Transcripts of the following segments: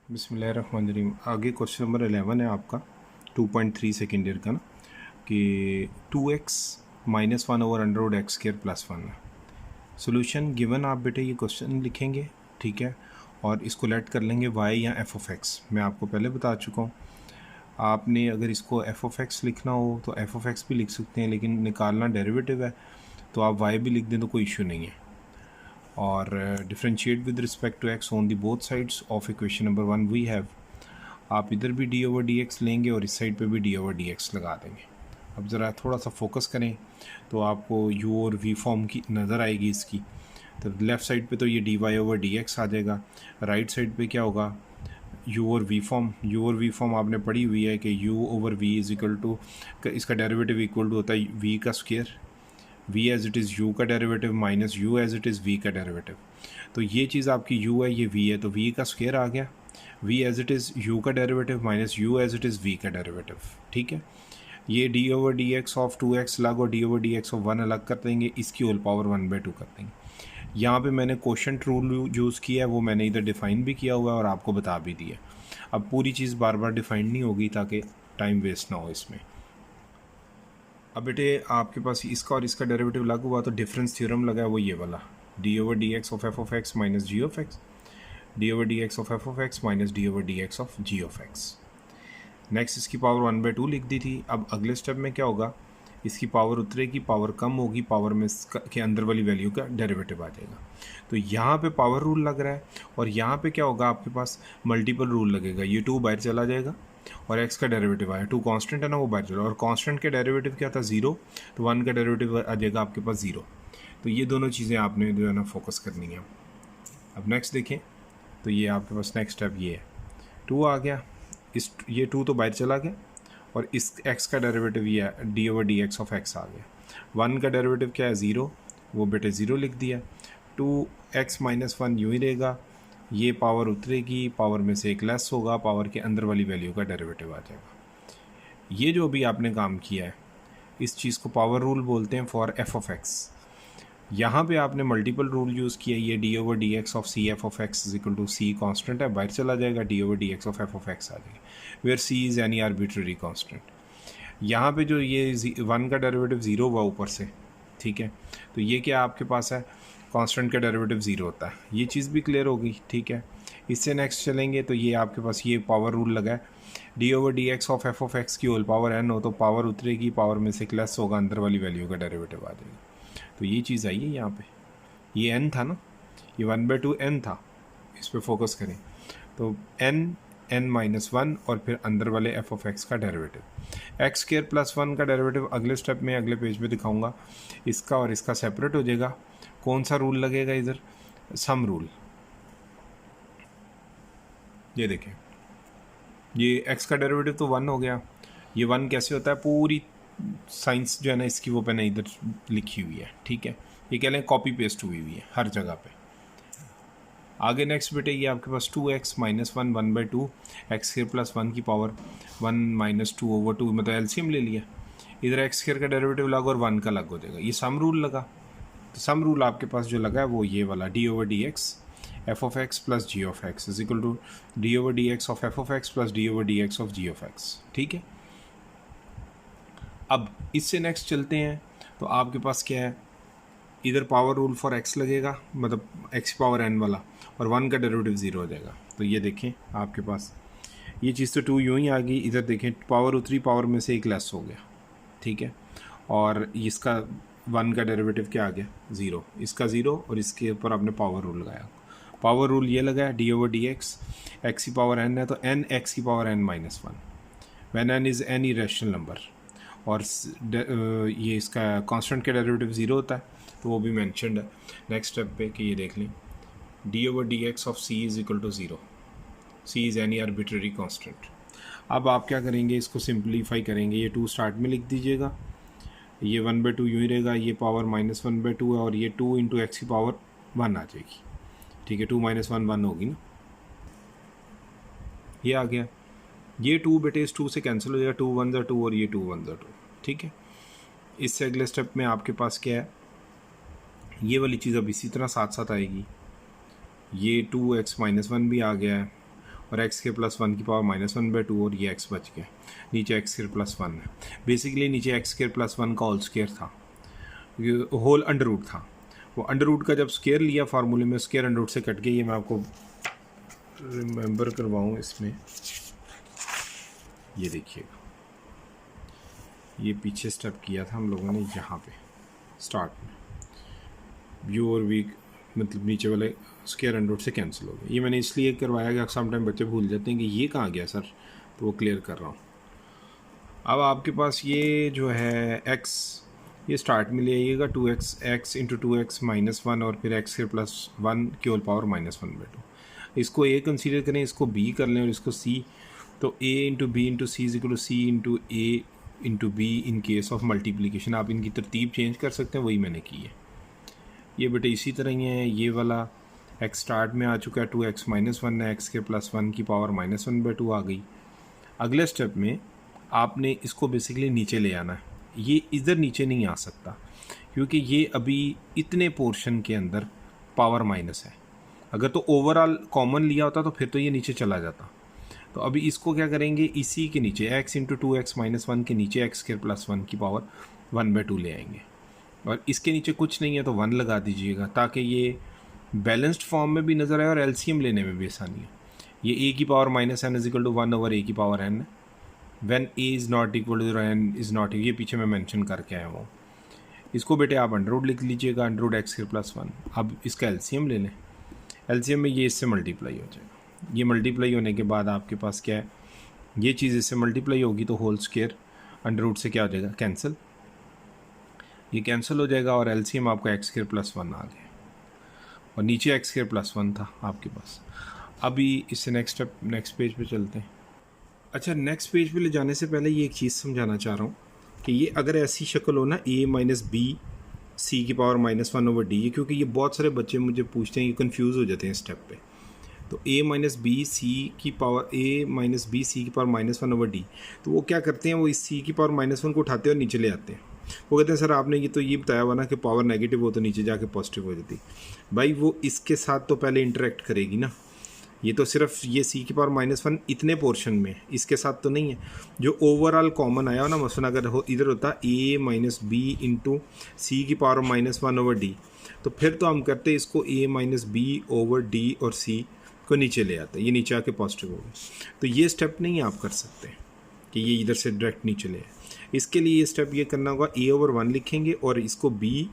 बिस्मिल्लाहिर्रहमानिर्रहीम। आगे question number 11 है आपका 2.3 सेकेंड ईयर का ना, कि 2x minus one over under root x square plus one है। सोल्यूशन गिवन आप बेटे ये क्वेश्चन लिखेंगे, ठीक है, और इसको लेट कर लेंगे y या f ऑफ x। मैं आपको पहले बता चुका हूँ, आपने अगर इसको f ऑफ x लिखना हो तो f ऑफ x भी लिख सकते हैं, लेकिन निकालना डेरिवेटिव है तो आप y भी लिख दें तो कोई इशू नहीं है। और differentiate with respect to x on the both sides of equation number 1 we have. आप इधर भी डी ओवर डी एक्स लेंगे और इस साइड पे भी डी ओवर डी एक्स लगा देंगे। अब ज़रा थोड़ा सा फोकस करें तो आपको यू और वी फॉर्म की नज़र आएगी इसकी। तो लेफ़्ट साइड पे तो ये D Y over D X आ जाएगा, राइट साइड पे क्या होगा, यू और वी फॉर्म। यू और वी फॉर्म आपने पढ़ी हुई है कि U over V is equal to, इसका डेरिवेटिव इक्वल टू होता है वी का square, v as it is u का derivative minus u as it is v का डेरिवेटिव। तो ये चीज़ आपकी u है, ये v है, तो v का स्क्वायर आ गया, v as it is u का derivative minus u as it is v का डेरिवेटिव, ठीक है। ये d over D x of 2x अलग और d over D x of 1 अलग कर देंगे, इसकी होल पावर 1/2 कर देंगे। यहाँ पे मैंने कोशेंट रूल यूज़ किया है, वो मैंने इधर डिफ़ाइन भी किया हुआ है और आपको बता भी दिया। अब पूरी चीज़ बार बार डिफ़ाइन नहीं होगी ताकि टाइम वेस्ट ना हो इसमें। अब बेटे आपके पास इसका और इसका डेरिवेटिव लागू हुआ तो डिफरेंस थ्योरम लगा है, वो ये वाला d over D x of F of x minus g of x, d over D x of F of x minus d over D x of g of x. Next इसकी power 1/2 लिख दी थी। अब अगले step में क्या होगा, इसकी power उतरेगी, पावर कम होगी, पावर में के अंदर वाली वैल्यू का डेरिवेटिव आ जाएगा। तो यहाँ पे पावर रूल लग रहा है और यहाँ पे क्या होगा, आपके पास मल्टीपल रूल लगेगा। ये 2 बाहर चला जाएगा और x का डेरिवेटिव आया, 2 कांस्टेंट है ना, वो बाहर चला, और कांस्टेंट के डेरिवेटिव क्या था 0, तो 1 का डेरिवेटिव आ जाएगा आपके पास 0। तो ये दोनों चीज़ें आपने जो है ना फोकस करनी है। अब नेक्स्ट देखें तो ये आपके पास नेक्स्ट स्टेप ये है, 2 आ गया, इस ये 2 तो बाहर चला गया और इस x का डेरिवेटिव ये है D over D x of x आ गया। 1 का डेरिवेटिव क्या है 0, वो बेटे 0 लिख दिया। 2x माइनस 1 यूँ ही रहेगा, ये पावर उतरेगी, पावर में से एक लेस होगा, पावर के अंदर वाली वैल्यू का डेरिवेटिव आ जाएगा। ये जो भी आपने काम किया है इस चीज़ को पावर रूल बोलते हैं फॉर एफ ऑफ एक्स। यहाँ पे आपने मल्टीपल रूल यूज़ किया, ये D over D x of C F of x is equal to C constant है, बाहर चला जाएगा, D over D x of F of X आ जाएगा, where C is any arbitrary constant. यहाँ पे जो ये 1 का डेरिवेटिव 0 हुआ ऊपर से, ठीक है, तो ये क्या आपके पास है, कांस्टेंट का डेरिवेटिव 0 होता है। ये चीज़ भी क्लियर होगी, ठीक है। इससे नेक्स्ट चलेंगे तो ये आपके पास ये पावर रूल लगा है, D over D x of F of x की होल पावर n हो तो पावर उतरेगी, पावर में से लेस होगा, अंदर वाली वैल्यू का डेरिवेटिव आ जाएगा। तो ये चीज़ आई है यहाँ पे, ये n था ना, ये 1/2 n था, इस पर फोकस करें तो n माइनस 1 और फिर अंदर वाले एफ ऑफ एक्स का डेरिवेटिव। एक्स स्क्वायर प्लस 1 का डेरिवेटिव अगले स्टेप में अगले पेज पे दिखाऊंगा, इसका और इसका सेपरेट हो जाएगा। कौन सा रूल लगेगा इधर, सम रूल। ये देखें, ये x का डेरिवेटिव तो 1 हो गया, ये 1 कैसे होता है, पूरी साइंस जो है ना इसकी वो मैंने इधर लिखी हुई है, ठीक है, ये कह लें कॉपी पेस्ट हुई हुई है हर जगह पे। आगे नेक्स्ट बेटे ये आपके पास 2x minus 1 1/2 x square plus 1 की पावर 1 माइनस 2 ओवर 2, मतलब एलसीएम ले लिया, इधर एक्स स्क्वायर का डेरिवेटिव लगा और 1 का लग हो जाएगा, ये सम रूल लगा। तो सम रूल आपके पास जो लगा है वो ये वाला d over D x F of x plus g of x is equal to d over D x of F of x plus d over D x of g of x, ठीक है। अब इससे next चलते हैं तो आपके पास क्या है, इधर पावर रूल फॉर एक्स लगेगा, मतलब एक्स पावर एन वाला, और 1 का डेरिवेटिव 0 हो जाएगा। तो ये देखें आपके पास ये चीज़ तो 2 यूँ ही आ गई, इधर देखें पावर उतरी, पावर में से एक लेस हो गया, ठीक है, और इसका 1 का डेरिवेटिव क्या आ गया 0, इसका 0, और इसके ऊपर आपने पावर रूल लगाया। पावर रूल ये लगाया d over D x, x की पावर एन है तो एन एक्स की power n minus 1 when n is any rational number, और ये इसका कांस्टेंट का डेरिवेटिव 0 होता है तो वो भी मैंशनड है नेक्स्ट स्टेप पे कि ये देख लें d over D x of c is equal to 0, c is any arbitrary constant. अब आप क्या करेंगे, इसको सिंप्लीफाई करेंगे, ये 2 स्टार्ट में लिख दीजिएगा, ये 1/2 यूँ ही रहेगा, ये पावर माइनस 1/2 है और ये 2 इंटू एक्स की पावर 1 आ जाएगी, ठीक है, 2 माइनस 1 1 होगी ना, ये आ गया। ये 2 बेटे इस 2 से कैंसिल हो जाएगा, 2 1 2 और ये 2 1 2, ठीक है। इससे अगले स्टेप में आपके पास क्या है, ये वाली चीज़ अब इसी तरह साथ साथ आएगी, ये 2x माइनस 1 भी आ गया है और एक्स स्क्वायर प्लस 1 की पावर -1/2 और ये एक्स बच गया, नीचे एक्स स्क्वायर प्लस 1 है। बेसिकली नीचे एक्स स्क्वायर प्लस 1 का होल स्क्वायर था, होल अंडर रूट था। वो अंडर रूट का जब स्क्वायर लिया फार्मूले में, स्क्वायर अंडर रूट से कट गया। ये मैं आपको रिमेंबर करवाऊँ इसमें, ये देखिएगा, ये पीछे स्टेप किया था हम लोगों ने यहाँ पे स्टार्ट में, यू और वी मतलब नीचे वाले स्क्वायर अंडर रूट से कैंसिल हो गए। ये मैंने इसलिए करवाया कि सम टाइम बच्चे भूल जाते हैं कि ये कहाँ गया सर, तो वो क्लियर कर रहा हूँ। अब आपके पास ये जो है x, ये स्टार्ट में ले आइएगा 2x, x इंटू 2x -1 और फिर x के प्लस 1 की होल पावर -1/2। इसको a कंसीडर करें, इसको b कर लें और इसको c, तो a into b into c is equal to c into a into b in case of multiplication. आप इनकी तरतीब चेंज कर सकते हैं, वही मैंने की है। ये बेटे इसी तरह ही है, ये वाला x स्टार्ट में आ चुका है 2x -1 है, x के प्लस 1 की पावर -1/2 आ गई। अगले स्टेप में आपने इसको बेसिकली नीचे ले आना है। ये इधर नीचे नहीं आ सकता क्योंकि ये अभी इतने पोर्शन के अंदर पावर माइनस है। अगर तो ओवरऑल कॉमन लिया होता तो फिर तो ये नीचे चला जाता। तो अभी इसको क्या करेंगे, इसी के नीचे x इंटू 2x -1 के नीचे x के प्लस 1 की पावर 1/2 ले आएंगे और इसके नीचे कुछ नहीं है तो 1 लगा दीजिएगा ताकि ये बैलेंस्ड फॉर्म में भी नज़र आए और एलसीएम लेने में भी आसानी है। ये a की power -n is equal to 1 over a की power n, when a is not equal to n is not, ये पीछे मैं मेंशन करके आया हूँ। इसको बेटे आप अंडर रूट लिख लीजिएगा, अंडर रूट x के प्लस 1। अब इसका एलसीएम ले लें, एलसीएम में ये इससे मल्टीप्लाई हो जाएगा। ये मल्टीप्लाई होने के बाद आपके पास क्या है, ये चीज़ इससे मल्टीप्लाई होगी तो होल स्क्वायर अंडर रूट से क्या हो जाएगा, कैंसिल, ये कैंसिल हो जाएगा और एलसीएम आपका x स्क्वायर प्लस 1 आ गया और नीचे x स्क्वायर प्लस 1 था आपके पास। अभी इससे नेक्स्ट स्टेप, नेक्स्ट पेज पे चलते हैं। अच्छा, नेक्स्ट पेज पे ले जाने से पहले ये एक चीज़ समझाना चाह रहा हूँ कि ये अगर ऐसी शक्ल हो ना, a माइनस बी सी की पावर -1 ओवर डी, क्योंकि ये बहुत सारे बच्चे मुझे पूछते हैं, ये कन्फ्यूज़ हो जाते हैं स्टेप पे। तो a माइनस बी सी की power, a minus b c की पावर -1 ओवर डी, तो वो क्या करते हैं, वो इस c की पावर -1 को उठाते हैं और नीचे ले आते हैं। वो कहते हैं सर आपने ये तो ये बताया हुआ ना कि पावर नेगेटिव हो तो नीचे जाके पॉजिटिव हो जाती। भाई वो इसके साथ तो पहले इंटरेक्ट करेगी ना, ये तो सिर्फ ये c की पावर -1 इतने पोर्शन में, इसके साथ तो नहीं है। जो ओवरऑल कॉमन आया हो ना, मसलन अगर इधर होता a माइनस बी इंटू सी की पावर -1 ओवर डी, तो फिर तो हम करते इसको a minus B over d और c को नीचे ले आते, ये नीचे आके पॉजिटिव हो गए। तो ये स्टेप नहीं आप कर सकते कि ये इधर से डायरेक्ट नीचे ले आए। इसके लिए ये स्टेप ये करना होगा, a ओवर 1 लिखेंगे और इसको b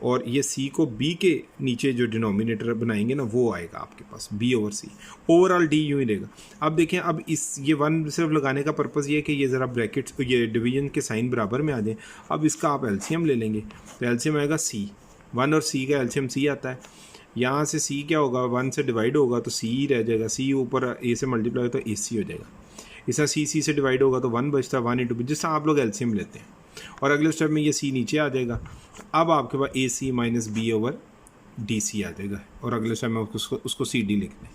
और ये c को b के नीचे जो डिनोमिनेटर बनाएंगे ना वो आएगा आपके पास b over c, overall d यूँ ही रहेगा। अब देखें, अब इस ये 1 सिर्फ लगाने का पर्पज़ ये है कि ये ज़रा ब्रैकेट्स, ये डिवीजन के साइन बराबर में आ जाए। अब इसका आप एलसीएम ले लेंगे तो एलसीएम आएगा c, 1 और c का एलसीएम c आता है। यहाँ से c क्या होगा, 1 से डिवाइड होगा तो c ही रह जाएगा, c ऊपर a से मल्टीप्लाई हो तो ac हो जाएगा। इस c से डिवाइड होगा तो 1 बचता है, 1 इंटू, जिस तरह आप लोग एलसीएम लेते हैं। और अगले स्टेप में ये c नीचे आ जाएगा। अब आपके पास A C minus B over D C आ जाएगा और अगले स्टेप में उसको सी डी लिख दें।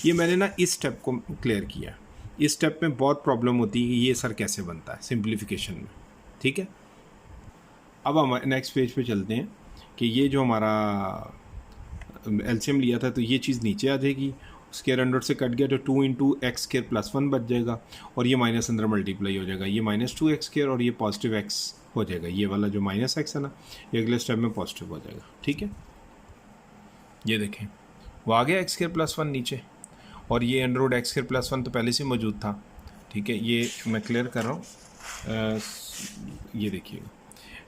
ये मैंने ना इस स्टेप को क्लियर किया। इस स्टेप में बहुत प्रॉब्लम होती है कि ये सर कैसे बनता है सिंप्लीफिकेशन में, ठीक है। अब हम नेक्स्ट पेज पे चलते हैं कि ये जो हमारा एलसीएम लिया था तो ये चीज़ नीचे आ जाएगी, स्क्वायर अंडर से कट गया तो 2 इंटू एक्स स्क्वायर प्लस 1 बच जाएगा और ये माइनस अंदर मल्टीप्लाई हो जाएगा, ये -2x स्क्वायर और ये पॉजिटिव x हो जाएगा। ये वाला जो -x है ना, ये अगले स्टेप में पॉजिटिव हो जाएगा, ठीक है। ये देखें वो आ गया x स्क्वायर प्लस 1 नीचे और ये under root x square plus 1 तो पहले से मौजूद था, ठीक है। ये मैं क्लियर कर रहा हूँ, ये देखिएगा,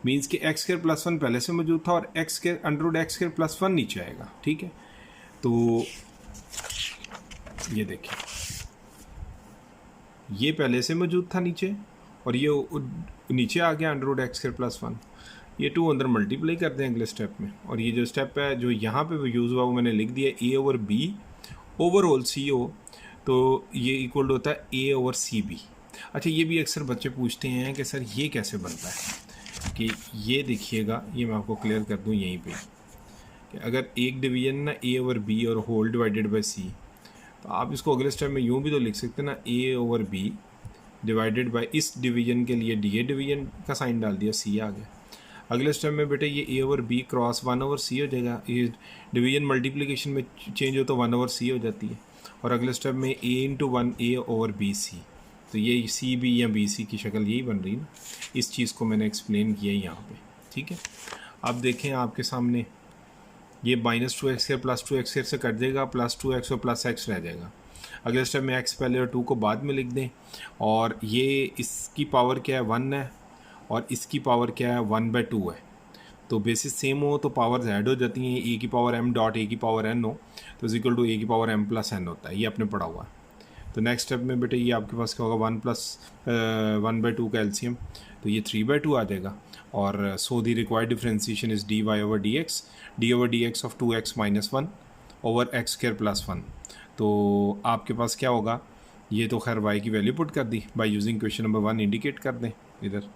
मीन्स कि x स्क्वायर प्लस 1 पहले से मौजूद था और x square under root x square plus 1 नीचे आएगा, ठीक है। तो ये देखिए, ये पहले से मौजूद था नीचे और ये नीचे आ गया under root x square plus 1। ये 2 अंदर मल्टीप्लाई करते हैं अगले स्टेप में और ये जो स्टेप है जो यहाँ पे यूज़ हुआ वो मैंने लिख दिया, a over b over whole c हो तो ये इक्वल होता है a ओवर सी बी। अच्छा, ये भी अक्सर बच्चे पूछते हैं कि सर ये कैसे बनता है, कि ये देखिएगा, ये मैं आपको क्लियर कर दूँ यहीं पे कि अगर एक डिवीजन ना a ओवर b और होल डिवाइडेड बाई c, तो आप इसको अगले स्टेप में यूँ भी तो लिख सकते हैं ना, a over b divided by इस डिवीजन के लिए डी ए डिवीजन का साइन डाल दिया, सी आ गया। अगले स्टेप में बेटे ये a over b cross 1 over c हो जाएगा, ये डिवीजन मल्टीप्लिकेशन में चेंज हो तो 1 ओवर c हो जाती है और अगले स्टेप में a into 1a over b c, तो ये सी बी या बी सी की शक्ल यही बन रही ना। इस चीज़ को मैंने एक्सप्लेन किया यहाँ पे, ठीक है। अब देखें आपके सामने ये -2x² प्लस 2x² से कट देगा, +2x और +x रह जाएगा। अगले स्टेप में x पहले और 2 को बाद में लिख दें, और ये इसकी पावर क्या है 1 है और इसकी पावर क्या है 1/2 है। तो बेसिस सेम हो तो पावर्स ऐड हो जाती हैं, a की पावर m डॉट a की पावर n हो तो इज इक्वल टू a की पावर m प्लस n होता है, ये आपने पढ़ा हुआ है। तो नेक्स्ट स्टेप में बेटे ये आपके पास क्या होगा 1 प्लस 1/2 का एलसीएम, तो ये 3/2 आ जाएगा। और so the required differentiation is dy over dx of 2x minus 1 over x² plus 1। तो आपके पास क्या होगा, ये तो खैर y की वैल्यू पुट कर दी, by using question number 1 indicate कर दें इधर,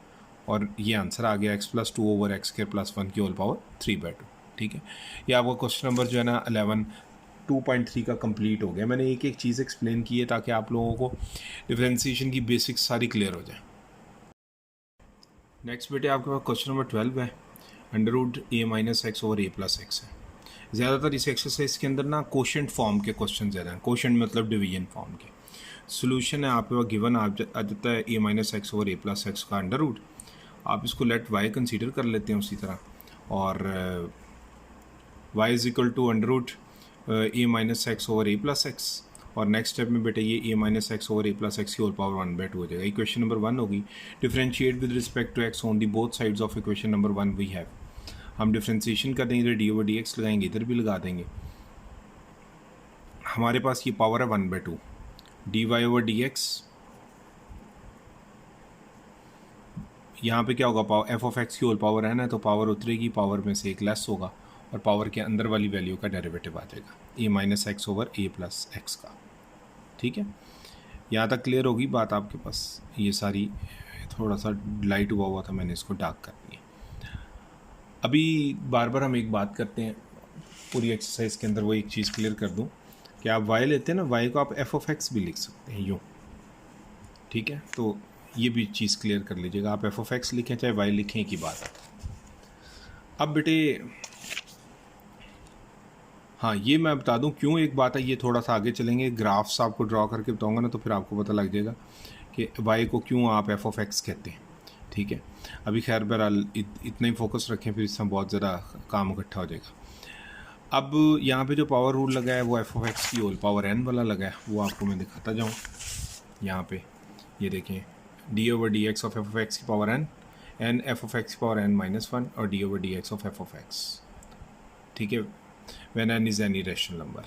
और ये आंसर आ गया x+2 ओवर x² प्लस 1 की होल पावर 3/2, ठीक है। ये आपका क्वेश्चन नंबर जो है ना 11 2.3 का कंप्लीट हो गया। मैंने एक एक चीज़ एक्सप्लेन की है ताकि आप लोगों को डिफरेंशिएशन की बेसिक्स सारी क्लियर हो जाए। नेक्स्ट बेटे आपके पास क्वेश्चन नंबर 12 है, √a minus x over a plus x है। ज़्यादातर इस एक्सरसाइज के अंदर ना कोशेंट फॉर्म के क्वेश्चन ज़्यादा हैं, कोशेंट मतलब डिवीजन फॉर्म के। सोल्यूशन है आपके पास गिवन आ जाता है a minus x over a plus x का अंडर रूट, आप इसको लेट y कंसीडर कर लेते हैं उसी तरह, और y is equal to under root a minus x over a plus x, और नेक्स्ट स्टेप में बेटा ये a minus x over a plus x की होल पावर 1/2 हो जाएगा। इक्वेशन नंबर 1 होगी। Differentiate with respect to x on the both sides of equation number 1 we have. हम differentiation कर देंगे, इधर d ओवर dx लगाएंगे, इधर भी लगा देंगे। हमारे पास ये पावर है 1/2, dy ओवर dx, यहाँ पे क्या होगा, पावर f ऑफ x की होल पावर है ना, तो पावर उतरेगी, पावर में से एक लेस होगा और पावर के अंदर वाली वैल्यू का डेरिवेटिव आ जाएगा a minus x over a plus x का, ठीक है। यहाँ तक क्लियर होगी बात आपके पास, ये सारी थोड़ा सा लाइट हुआ था, मैंने इसको डार्क कर दिया। अभी बार बार हम एक बात करते हैं पूरी एक्सरसाइज के अंदर, वो एक चीज़ क्लियर कर दूँ कि आप y लेते हैं ना, y को आप f ऑफ x भी लिख सकते हैं यूँ, ठीक है। तो ये भी चीज़ क्लियर कर लीजिएगा, आप f ऑफ x लिखें चाहे y लिखें की बात है। अब बेटे हाँ, ये मैं बता दूं क्यों एक बात है, ये थोड़ा सा आगे चलेंगे, ग्राफ्स आपको ड्रॉ करके बताऊंगा ना, तो फिर आपको पता लग जाएगा कि y को क्यों आप f ऑफ x कहते हैं, ठीक है। अभी खैर बहरहाल इतना ही फोकस रखें, फिर इसमें बहुत ज़्यादा काम इकट्ठा हो जाएगा। अब यहाँ पे जो पावर रूल लगा है वो f ऑफ x की होल पावर n वाला लगा है, वो आपको मैं दिखाता जाऊँ। यहाँ पे ये देखें, d over D x of f of x की power n f of x की पावर n माइनस 1 और d over D x of f of x, ठीक है, when n is any rational number।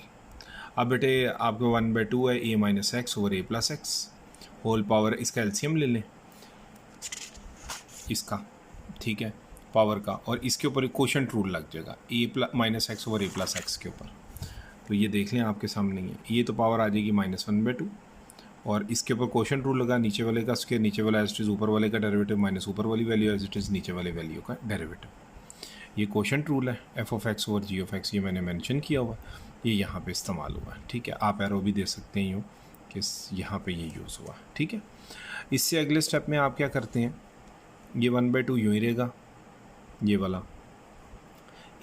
अब बेटे आपको 1/2 है a minus x over a plus x whole power, इसका LCM ले लें इसका, ठीक है, पावर का, और इसके ऊपर एक कोशेंट रूल लग जाएगा a minus x over a plus x के ऊपर। तो ये देख लें आपके सामने है, ये तो पावर आ जाएगी -1/2, और इसके ऊपर कोशेंट रूल लगा, नीचे वाले का स्क्वायर, नीचे वाला एज इट इज़ ऊपर वाले का डेरिवेटिव माइनस ऊपर वाली वैल्यू एज इट इज़ नीचे वाले वैल्यू का डेरिवेटिव। ये कोशेंट रूल है f of x over g of x, ये मैंने मेंशन किया हुआ, ये यहाँ पे इस्तेमाल हुआ है, ठीक है। आप एरो भी दे सकते हैं यूँ कि यहाँ पे ये यूज़ हुआ, ठीक है। इससे अगले स्टेप में आप क्या करते हैं, ये 1/2 यूँ ही रहेगा, ये वाला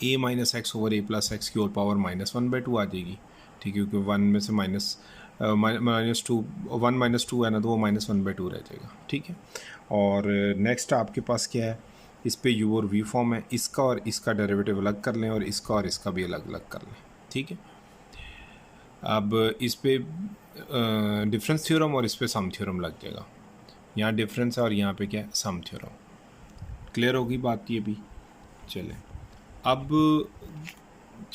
a minus x over a plus x की होल पावर -1/2 आ जाएगी, ठीक है, क्योंकि 1 में से -2 1 - 2 है ना, तो वो -1/2 रह जाएगा, ठीक है। और नेक्स्ट आपके पास क्या है, इस पे u और v फॉर्म है, इसका और इसका डेरिवेटिव अलग कर लें और इसका और इसका भी अलग अलग कर लें, ठीक है। अब इस पे डिफरेंस थ्योरम और इस पे सम थ्योरम लग जाएगा, यहाँ डिफरेंस है और यहाँ पे क्या है सम थ्योरम। क्लियर होगी बात ये भी। चले अब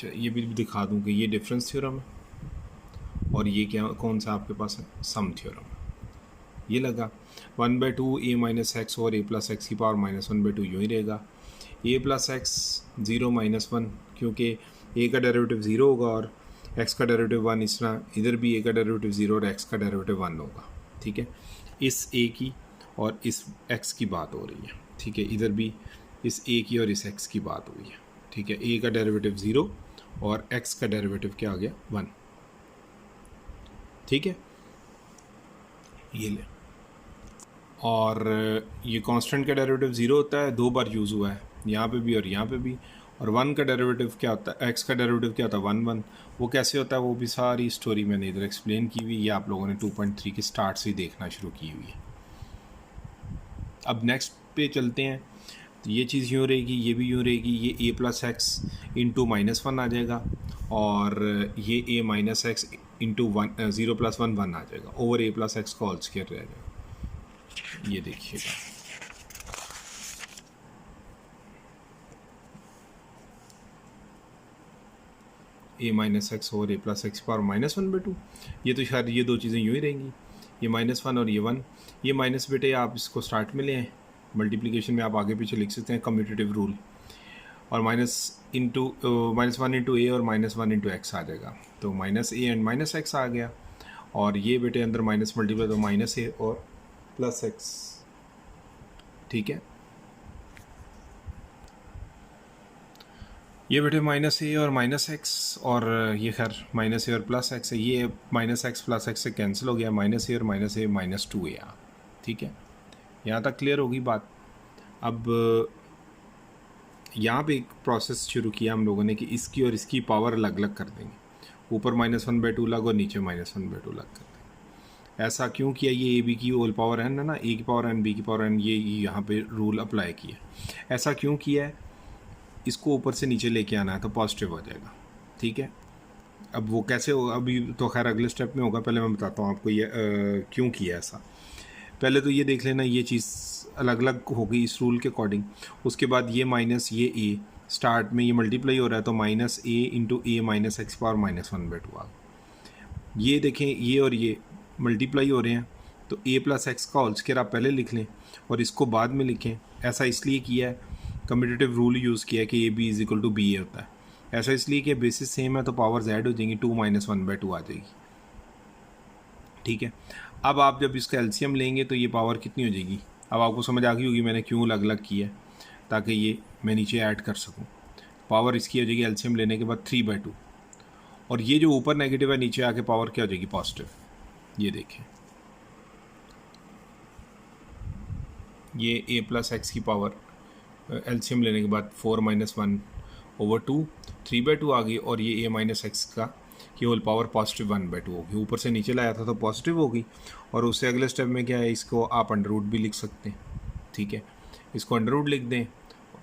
ये भी दिखा दूँ कि ये डिफरेंस थ्योरम है और ये क्या कौन सा आपके पास है सम थ्योरम। ये लगा 1/2 a माइनस एक्स और a प्लस एक्स की पावर -1/2 यूँ ही रहेगा, a प्लस एक्स 0 - 1, क्योंकि a का डेरिवेटिव 0 होगा और x का डेरिवेटिव 1, इस तरह इधर भी a का डेरिवेटिव 0 और x का डेरिवेटिव 1 होगा, ठीक है। इस a की और इस x की बात हो रही है, ठीक है, इधर भी इस a की और इस x की बात हुई है, ठीक है। a का डेरिवेटिव 0 और x का डेरिवेटिव क्या आ गया 1, ठीक है, ये ले। और ये कांस्टेंट का डेरिवेटिव 0 होता है, 2 बार यूज़ हुआ है यहाँ पे भी और यहाँ पे भी, और 1 का डेरिवेटिव क्या होता है, x का डेरिवेटिव क्या होता है 1 1। वो कैसे होता है वो भी सारी स्टोरी मैंने इधर एक्सप्लेन की हुई, ये आप लोगों ने 2.3 के स्टार्ट से ही देखना शुरू की हुई है। अब नेक्स्ट पे चलते हैं, तो ये चीज़ यूँ रहेगी, ये भी यूँ रहेगी, ये a प्लस एक्स इंटू -1 आ जाएगा, और ये a माइनस एक्स इंटू 0 + 1 1 आ जाएगा, ओवर a प्लस एक्स का होल स्क्वायर रह जाएगा। ये देखिएगा, a minus x over a plus x power -1/2। ये तो शायद ये दो चीज़ें यूँ ही रहेंगी, ये -1 और ये 1। ये माइनस बेटे आप इसको स्टार्ट में ले आए, मल्टीप्लिकेशन में आप आगे पीछे लिख सकते हैं कम्यूटेटिव रूल, और -1 इंटू a और -1 इंटू एक्स आ जाएगा, तो -a एंड -x आ गया, और ये बेटे अंदर माइनस मल्टीप्लाई तो -a और +x, ठीक है। ये बेटे -a और -x, और ये खैर -a और +x है, ये -x + x से कैंसिल हो गया, -a और -a -2a, ठीक है। यहाँ तक क्लियर होगी बात। अब यहाँ पे एक प्रोसेस शुरू किया हम लोगों ने कि इसकी और इसकी पावर अलग अलग कर देंगे, ऊपर -1/2 लग और नीचे -1/2 लग कर देंगे। ऐसा क्यों किया, ये a b की होल पावर n है ना, a की पावर n b की पावर n, ये यहाँ पे रूल अप्लाई किया। ऐसा क्यों किया है, इसको ऊपर से नीचे लेके आना है तो पॉजिटिव हो जाएगा, ठीक है। अब वो कैसे होगा अभी तो खैर अगले स्टेप में होगा, पहले मैं बताता हूँ आपको ये क्यों किया ऐसा। पहले तो ये देख लेना, ये चीज़ अलग अलग हो गई इस रूल के अकॉर्डिंग। उसके बाद ये माइनस ये a स्टार्ट में ये मल्टीप्लाई हो रहा है, तो -a into a minus x power -1/2 आ गया। ये देखें, ये और ये मल्टीप्लाई हो रहे हैं, तो a प्लस एक्स का होल स्क्वायर आप पहले लिख लें और इसको बाद में लिखें। ऐसा इसलिए किया है, कम्यूटेटिव रूल यूज़ किया है कि a b is equal to b a होता है। ऐसा इसलिए कि बेसिस सेम है तो पावर ऐड हो जाएंगी, 2 - 1/2 आ जाएगी, ठीक है। अब आप जब इसका एलसीएम लेंगे तो ये पावर कितनी हो जाएगी, अब आपको समझ आ गई होगी मैंने क्यों अलग अलग किया है, ताकि ये मैं नीचे ऐड कर सकूं। पावर इसकी हो जाएगी एलसीएम लेने के बाद 3/2, और ये जो ऊपर नेगेटिव है नीचे आके पावर क्या हो जाएगी पॉजिटिव। ये देखें, ये a प्लस एक्स की पावर एलसीएम लेने के बाद 4 - 1/2 3/2 आ गई, और ये a माइनस एक्स का की होल पावर पॉजिटिव 1/2 होगी। ऊपर से नीचे लाया था तो पॉजिटिव होगी, और उससे अगले स्टेप में क्या है, इसको आप अंडर भी लिख सकते हैं, ठीक है। इसको अंडर लिख दें,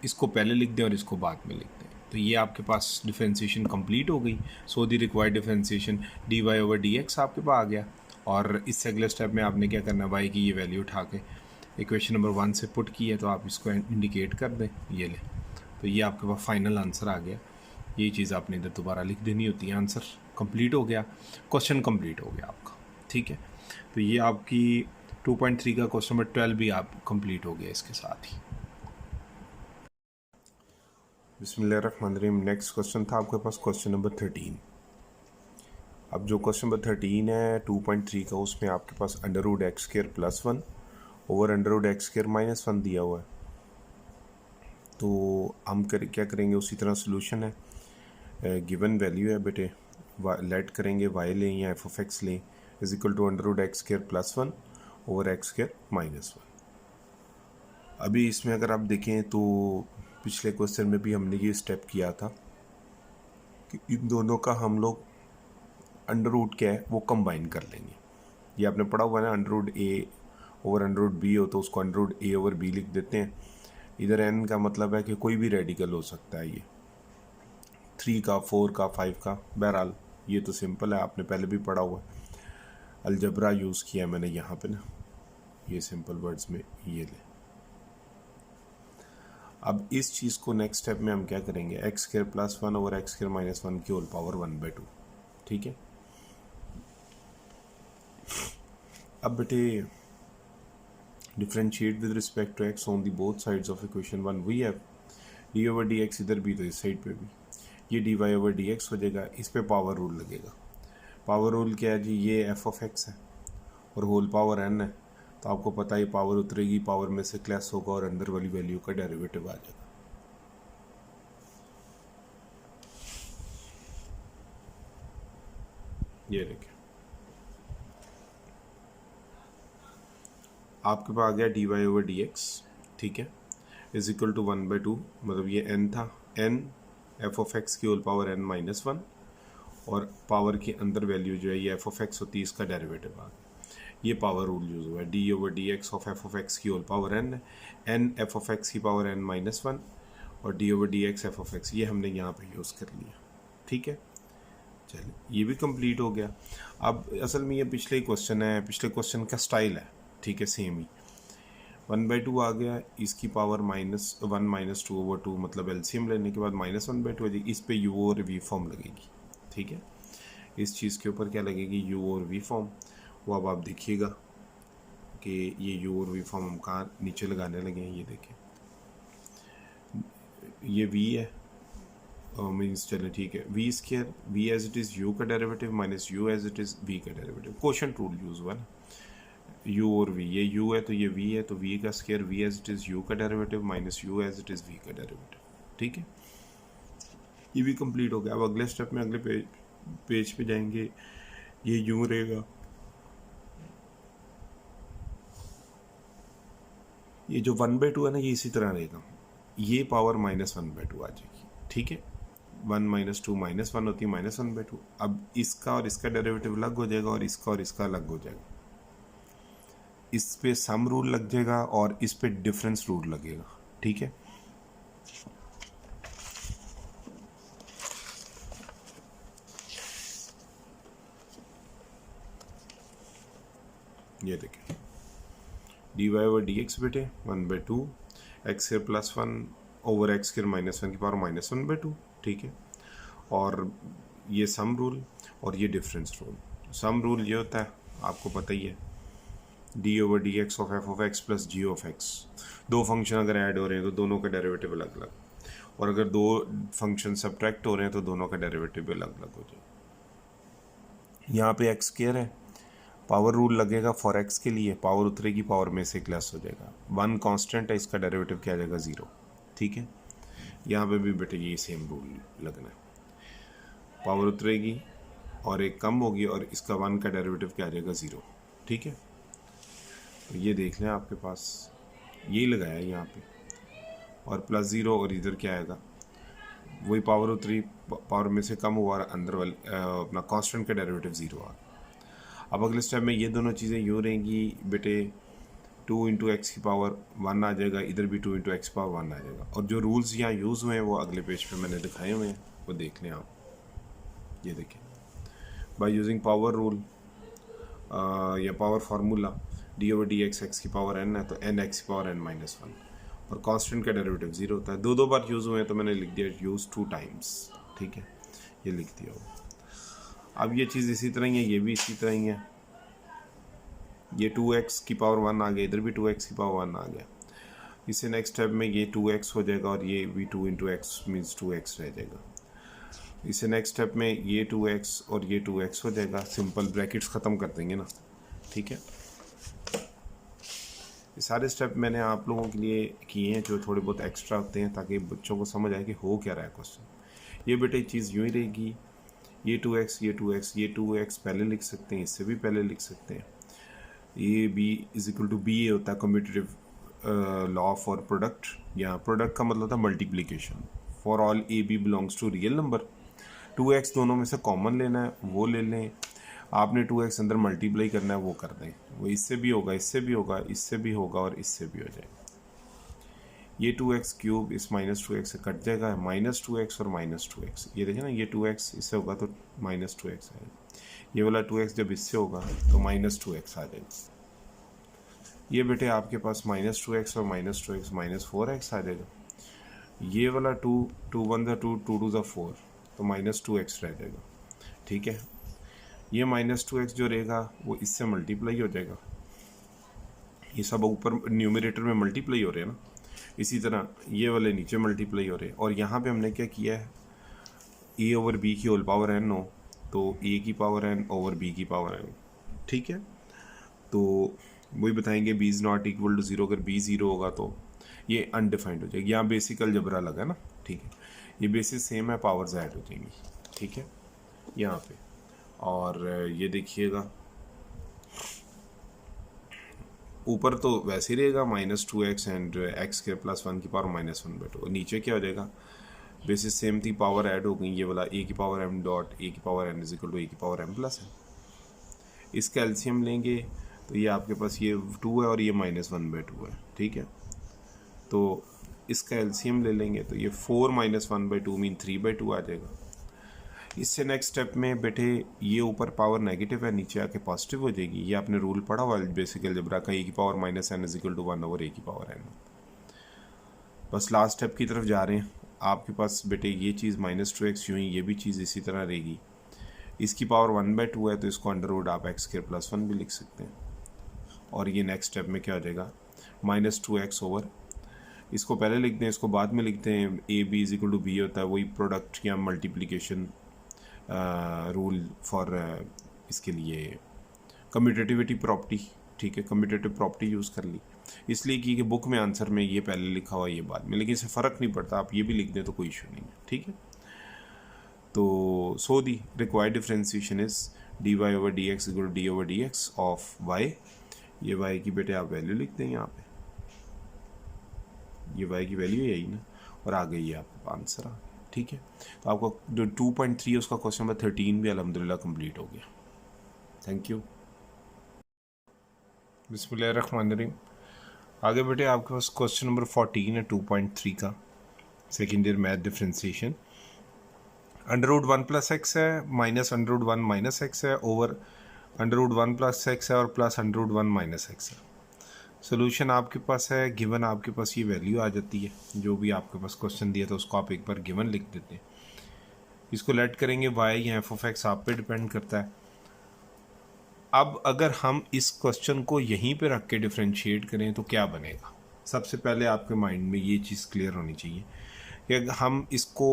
इसको पहले लिख दें और इसको बाद में लिख दें, तो ये आपके पास डिफरेंशिएशन कंप्लीट हो गई। सो द रिक्वायर्ड डिफरेंशिएशन dy/dx आपके पास आ गया, और इससे अगले स्टेप में आपने क्या करना है, y की ये वैल्यू उठा के इक्वेशन नंबर 1 से पुट की है, तो आप इसको इंडिकेट कर दें, ये लें, तो ये आपके पास फाइनल आंसर आ गया। ये चीज़ आपने इधर दोबारा लिख देनी होती है, आंसर कंप्लीट हो गया, क्वेश्चन कंप्लीट हो गया आपका, ठीक है। तो ये आपकी 2.3 का क्वेश्चन नंबर 12 भी आप कंप्लीट हो गया इसके साथ ही। बिस्मिल्लाहिर्रहमानिर्रहीम। नेक्स्ट क्वेश्चन था आपके पास क्वेश्चन नंबर 13। अब जो क्वेश्चन नंबर 13 है 2.3 का, उसमें आपके पास √x² + 1 ओवर √x² - 1 दिया हुआ है। तो हम क्या करेंगे, उसी तरह सोल्यूशन है, गिवन वैल्यू है बेटे, लेट करेंगे y लें या f(x) लें is equal to √x² + 1 over x² - 1। अभी इसमें अगर आप देखें तो पिछले क्वेश्चन में भी हमने ये स्टेप किया था कि इन दोनों का हम लोग अंडर रूट क्या है वो कंबाइन कर लेंगे। ये आपने पढ़ा हुआ है ना, √a ओवर √b हो तो उसको √a ओवर b लिख देते हैं। इधर n का मतलब है कि कोई भी रेडिकल हो सकता है, ये 3 का 4 का 5 का, बहरहाल ये तो सिंपल है, आपने पहले भी पढ़ा हुआ है। अलजबरा यूज़ किया मैंने यहाँ पे ना, ये सिंपल वर्ड्स में ये ले। अब इस चीज़ को नेक्स्ट स्टेप में हम क्या करेंगे, x² + 1 ओवर x² - 1 की होल पावर 1/2, ठीक है। अब बेटे differentiate with respect to x on the both sides of equation 1 we have dy/dx, इधर भी तो इस साइड पे भी ये dy/dx हो जाएगा, इस पे पावर रूल लगेगा। पावर रूल क्या है जी, ये f(x) है और होल पावर n है, तो आपको पता है पावर उतरेगी, पावर में से क्लेस होगा और अंदर वाली वैल्यू का डेरिवेटिव आ जाएगा। ये देखें, आपके पास आ गया dy/dx, ठीक है, इज इक्वल टू 1/2, मतलब ये n था, n एफ ऑफ एक्स की whole power n minus one, और पावर के अंदर वैल्यू जो है ये एफ ऑफ एक्स होती है, इसका डेरिवेटिव आ गया। ये पावर रूल यूज़ हुआ है, D over D x of F of x की whole power n, n F of x की पावर n माइनस वन, और D over D x F of X, ये हमने यहाँ पे यूज़ कर लिया। ठीक है, चलिए ये भी कंप्लीट हो गया। अब असल में ये पिछले ही क्वेश्चन है, पिछले क्वेश्चन का स्टाइल है, ठीक है, सेम ही। 1/2 आ गया, इसकी पावर -1 माइनस 2/2, मतलब एलसीएम लेने के बाद -1/2 आ जाएगी। इस पे यू और वी फॉर्म लगेगी। ठीक है, इस चीज़ के ऊपर क्या लगेगी, यू और वी फॉर्म। वो अब आप देखिएगा कि ये यू और वी फॉर्म हम कहाँ नीचे लगाने लगे हैं। ये देखें, ये वी है, मीन्स चले ठीक है, V square, V as it is U का derivative minus U as it is V का डेरिवेटिव। क्वोशंट रूल यूज़ हुआ ना, यू और वी, ये यू है तो ये वी है, तो वी का square V as it is U का derivative minus U as it is V का डेरिवेटिव। ठीक है, ये भी कंप्लीट हो गया। अब अगले स्टेप में, अगले पेज पे जाएंगे, ये यूँ रहेगा, ये जो 1/2 है ना, ये इसी तरह रहेगा, ये पावर -1/2 आ जाएगी। ठीक है, 1 माइनस 2 -1 होती है, -1/2। अब इसका और इसका डेरिवेटिव अलग हो जाएगा, और इसका अलग हो जाएगा। इस पे सम रूल लग जाएगा और इस पे डिफरेंस रूल लगेगा। ठीक है, ये देखें, d Y over D x बेटे 1/2 x square plus 1 over x square minus 1 की पावर -1/2। ठीक है, और ये सम रूल और ये डिफरेंस रूल। सम रूल ये होता है, आपको पता ही है, D over D x of F of x plus g of x. दो फंक्शन अगर ऐड हो रहे हैं तो दोनों का डेरिवेटिव अलग अलग, और अगर दो फंक्शन सब्ट्रैक्ट हो रहे हैं तो दोनों का डेरिवेटिव अलग अलग हो जाए। यहाँ पे एक्स स्क्वायर है, पावर रूल लगेगा फॉर एक्स के लिए, पावर उतरेगी, पावर में से क्लास हो जाएगा। 1 कांस्टेंट है, इसका डेरिवेटिव क्या आ जाएगा, 0। ठीक है, यहाँ पे भी बेटे ये सेम रूल लगना है, पावर उतरेगी और एक कम होगी, और इसका 1 का डेरिवेटिव क्या आ जाएगा, 0। ठीक है, तो ये देख लें, आपके पास यही लगाया है यहाँ पे, और +0, और इधर क्या आएगा, वही पावर उतरी, पावर में से कम हुआ, और अंदर वाले अपना कांस्टेंट का डेरिवेटिव 0 आ। अब अगले स्टेप में ये दोनों चीज़ें यूँ रहेंगी बेटे, 2 इंटू एक्स की पावर 1 आ जाएगा, इधर भी 2 इंटू एक्स पावर 1 आ जाएगा। और जो रूल्स यहाँ यूज़ हुए हैं वो अगले पेज पे मैंने दिखाए हुए हैं, वो देख लें आप। ये देखें, बाय यूजिंग पावर रूल या power formula, D over D x, x की पावर n है तो n एक्स की पावर n माइनस 1, और कांस्टेंट का डेरिवेटिव 0 होता है। दो बार यूज़ हुए हैं तो मैंने लिख दिया यूज़ 2 टाइम्स। ठीक है, ये लिख दिया हो। अब ये चीज़ इसी तरह ही है, ये भी इसी तरह ही है, ये 2x की पावर 1 आ गया, इधर भी 2x की पावर 1 आ गया। इससे नेक्स्ट स्टेप में ये 2x हो जाएगा, और ये भी 2 इंटू एक्स मीन्स 2x रह जाएगा। इससे नेक्स्ट स्टेप में ये 2x और ये 2x हो जाएगा, सिंपल ब्रैकेट्स ख़त्म कर देंगे ना। ठीक है, ये सारे स्टेप मैंने आप लोगों के लिए किए हैं जो थोड़े बहुत एक्स्ट्रा होते हैं, ताकि बच्चों को समझ आए कि हो क्या रहा है क्वेश्चन। ये बेटे चीज़ यूँ ही रहेगी, ये 2x, ये 2x, ये 2x पहले लिख सकते हैं, इससे भी पहले लिख सकते हैं। A b is equal to b, ये होता है कम्यूटेटिव लॉ फॉर प्रोडक्ट, या प्रोडक्ट का मतलब था multiplication. For all a b belongs to real number, 2x दोनों में से कॉमन लेना है, वो ले लें। आपने 2x अंदर मल्टीप्लाई करना है, वो कर दें, वो इससे भी होगा, इससे भी होगा, इससे भी होगा, और इससे भी हो जाएगा। ये 2x क्यूब इस -2x से कट जाएगा, -2x और -2x, ये देखें ना, ये 2x इससे होगा तो -2x आएगा, ये वाला 2x जब इससे होगा तो -2x आ जाएगा। ये बेटे आपके पास -2x और -2x -4x आ जाएगा। ये वाला 2 1 2 2 2 4, तो -2x रह जाएगा। ठीक है, ये -2x जो रहेगा वो इससे मल्टीप्लाई हो जाएगा, ये सब ऊपर न्यूमरेटर में मल्टीप्लाई हो रहे हैं ना, इसी तरह ये वाले नीचे मल्टीप्लाई हो रहे हैं। और यहाँ पे हमने क्या किया है, a ओवर b की होल पावर n हो तो a की पावर n ओवर b की पावर n। ठीक है, तो वही बताएंगे b is not equal to 0, अगर b 0 होगा तो ये अनडिफाइंड हो जाएगी। यहाँ बेसिक अलजेब्रा लगा ना। ठीक है, ये बेसिस सेम है, पावर्स ऐड हो जाएंगी। ठीक है, यहाँ पे, और ये देखिएगा ऊपर तो वैसे ही रहेगा -2x एंड x के +1 की पावर -1/2, नीचे क्या हो जाएगा, बेसिस सेम थी, पावर ऐड हो गई, ये वाला ए की पावर एम डॉट ए की power N is equal to ए की पावर एम प्लस है। इसका एलसीएम लेंगे तो ये आपके पास ये 2 है और ये -1/2 है, ठीक है। तो इसका एलसीएम ले लेंगे तो ये 4 - 1/2 मीन 3/2 आ जाएगा। इससे नेक्स्ट स्टेप में बेटे ये ऊपर पावर नेगेटिव है, नीचे आके पॉजिटिव हो जाएगी। ये आपने रूल पढ़ा हुआ बेसिक अलजेब्रा का, ए की power -n is equal to 1/a की पावर n। बस लास्ट स्टेप की तरफ जा रहे हैं। आपके पास बेटे ये चीज़ -2x यूँ ही ये भी चीज़ इसी तरह रहेगी। इसकी पावर 1/2 है तो इसको अंडर आप x² + 1 भी लिख सकते हैं। और ये नेक्स्ट स्टेप में क्या हो जाएगा, -2x ओवर, इसको पहले लिखते हैं इसको बाद में लिखते हैं। A b is equal to b होता है, वही प्रोडक्ट या मल्टीप्लिकेशन रूल फॉर इसके लिए कम्यूटेटिविटी प्रॉपर्टी, ठीक है, कम्यूटेटिव प्रॉपर्टी यूज़ कर ली इसलिए कि बुक में आंसर में ये पहले लिखा हुआ ये बाद में, लेकिन इससे फ़र्क नहीं पड़ता, आप ये भी लिख दें तो कोई इशू नहीं है, ठीक है। तो so the required differentiation is dy/dx equal to d/dx of y। ये y की बेटे आप वैल्यू लिख दें यहाँ पे, ये y की वैल्यू यही ना, और आ गई है आपका आंसर आ गया, ठीक है। तो आपका जो 2.3 है उसका क्वेश्चन नंबर 13 भी अल्हम्दुलिल्लाह कंप्लीट हो गया। Thank you. बिस्मिल्लाहिर्रहमानिर्रहीम। आगे बेटे आपके पास क्वेश्चन नंबर 14 है 2.3 का, second year math differentiation. √1 + x है, -√1 - x है, ओवर √1 + x है और +√1 - x है। सोल्यूशन आपके पास है, गिवन आपके पास ये वैल्यू आ जाती है, जो भी आपके पास क्वेश्चन दिया था उसको आप एक बार गिवन लिख देते हैं। इसको लेट करेंगे, y या f(x) आप पे डिपेंड करता है। अब अगर हम इस क्वेश्चन को यहीं पे रख के डिफ्रेंशिएट करें तो क्या बनेगा। सबसे पहले आपके माइंड में ये चीज़ क्लियर होनी चाहिए कि हम इसको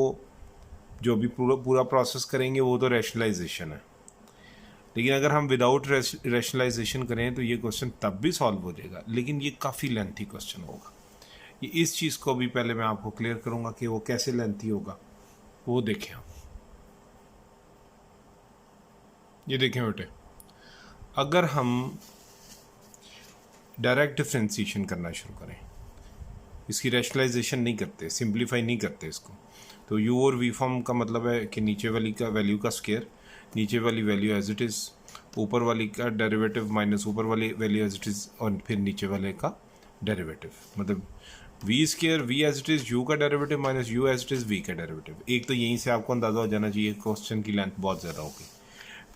जो भी पूरा प्रोसेस करेंगे वो तो रैशनलाइजेशन है, लेकिन अगर हम विदाउट रैशनलाइजेशन करें तो ये क्वेश्चन तब भी सॉल्व हो जाएगा, लेकिन ये काफ़ी लेंथी क्वेश्चन होगा। ये इस चीज़ को भी पहले मैं आपको क्लियर करूँगा कि वो कैसे लेंथी होगा, वो देखें आप। ये देखें बेटे, अगर हम डायरेक्ट डिफ्रेंसिएशन करना शुरू करें, इसकी रैशनलाइजेशन नहीं करते, सिंप्लीफाई नहीं करते इसको, तो यू और वी फॉर्म का मतलब है कि नीचे वाली का वैल्यू का स्क्वायर, नीचे वाली वैल्यू एज इट इज़, ऊपर वाली का डेरिवेटिव माइनस ऊपर वाली वैल्यू एज इट इज़, और फिर नीचे वाले का डेरिवेटिव, मतलब v² v as it is u का derivative minus u as it is v का डेरिवेटिव। एक तो यहीं से आपको अंदाज़ा हो जाना चाहिए क्वेश्चन की लेंथ बहुत ज़्यादा होगी।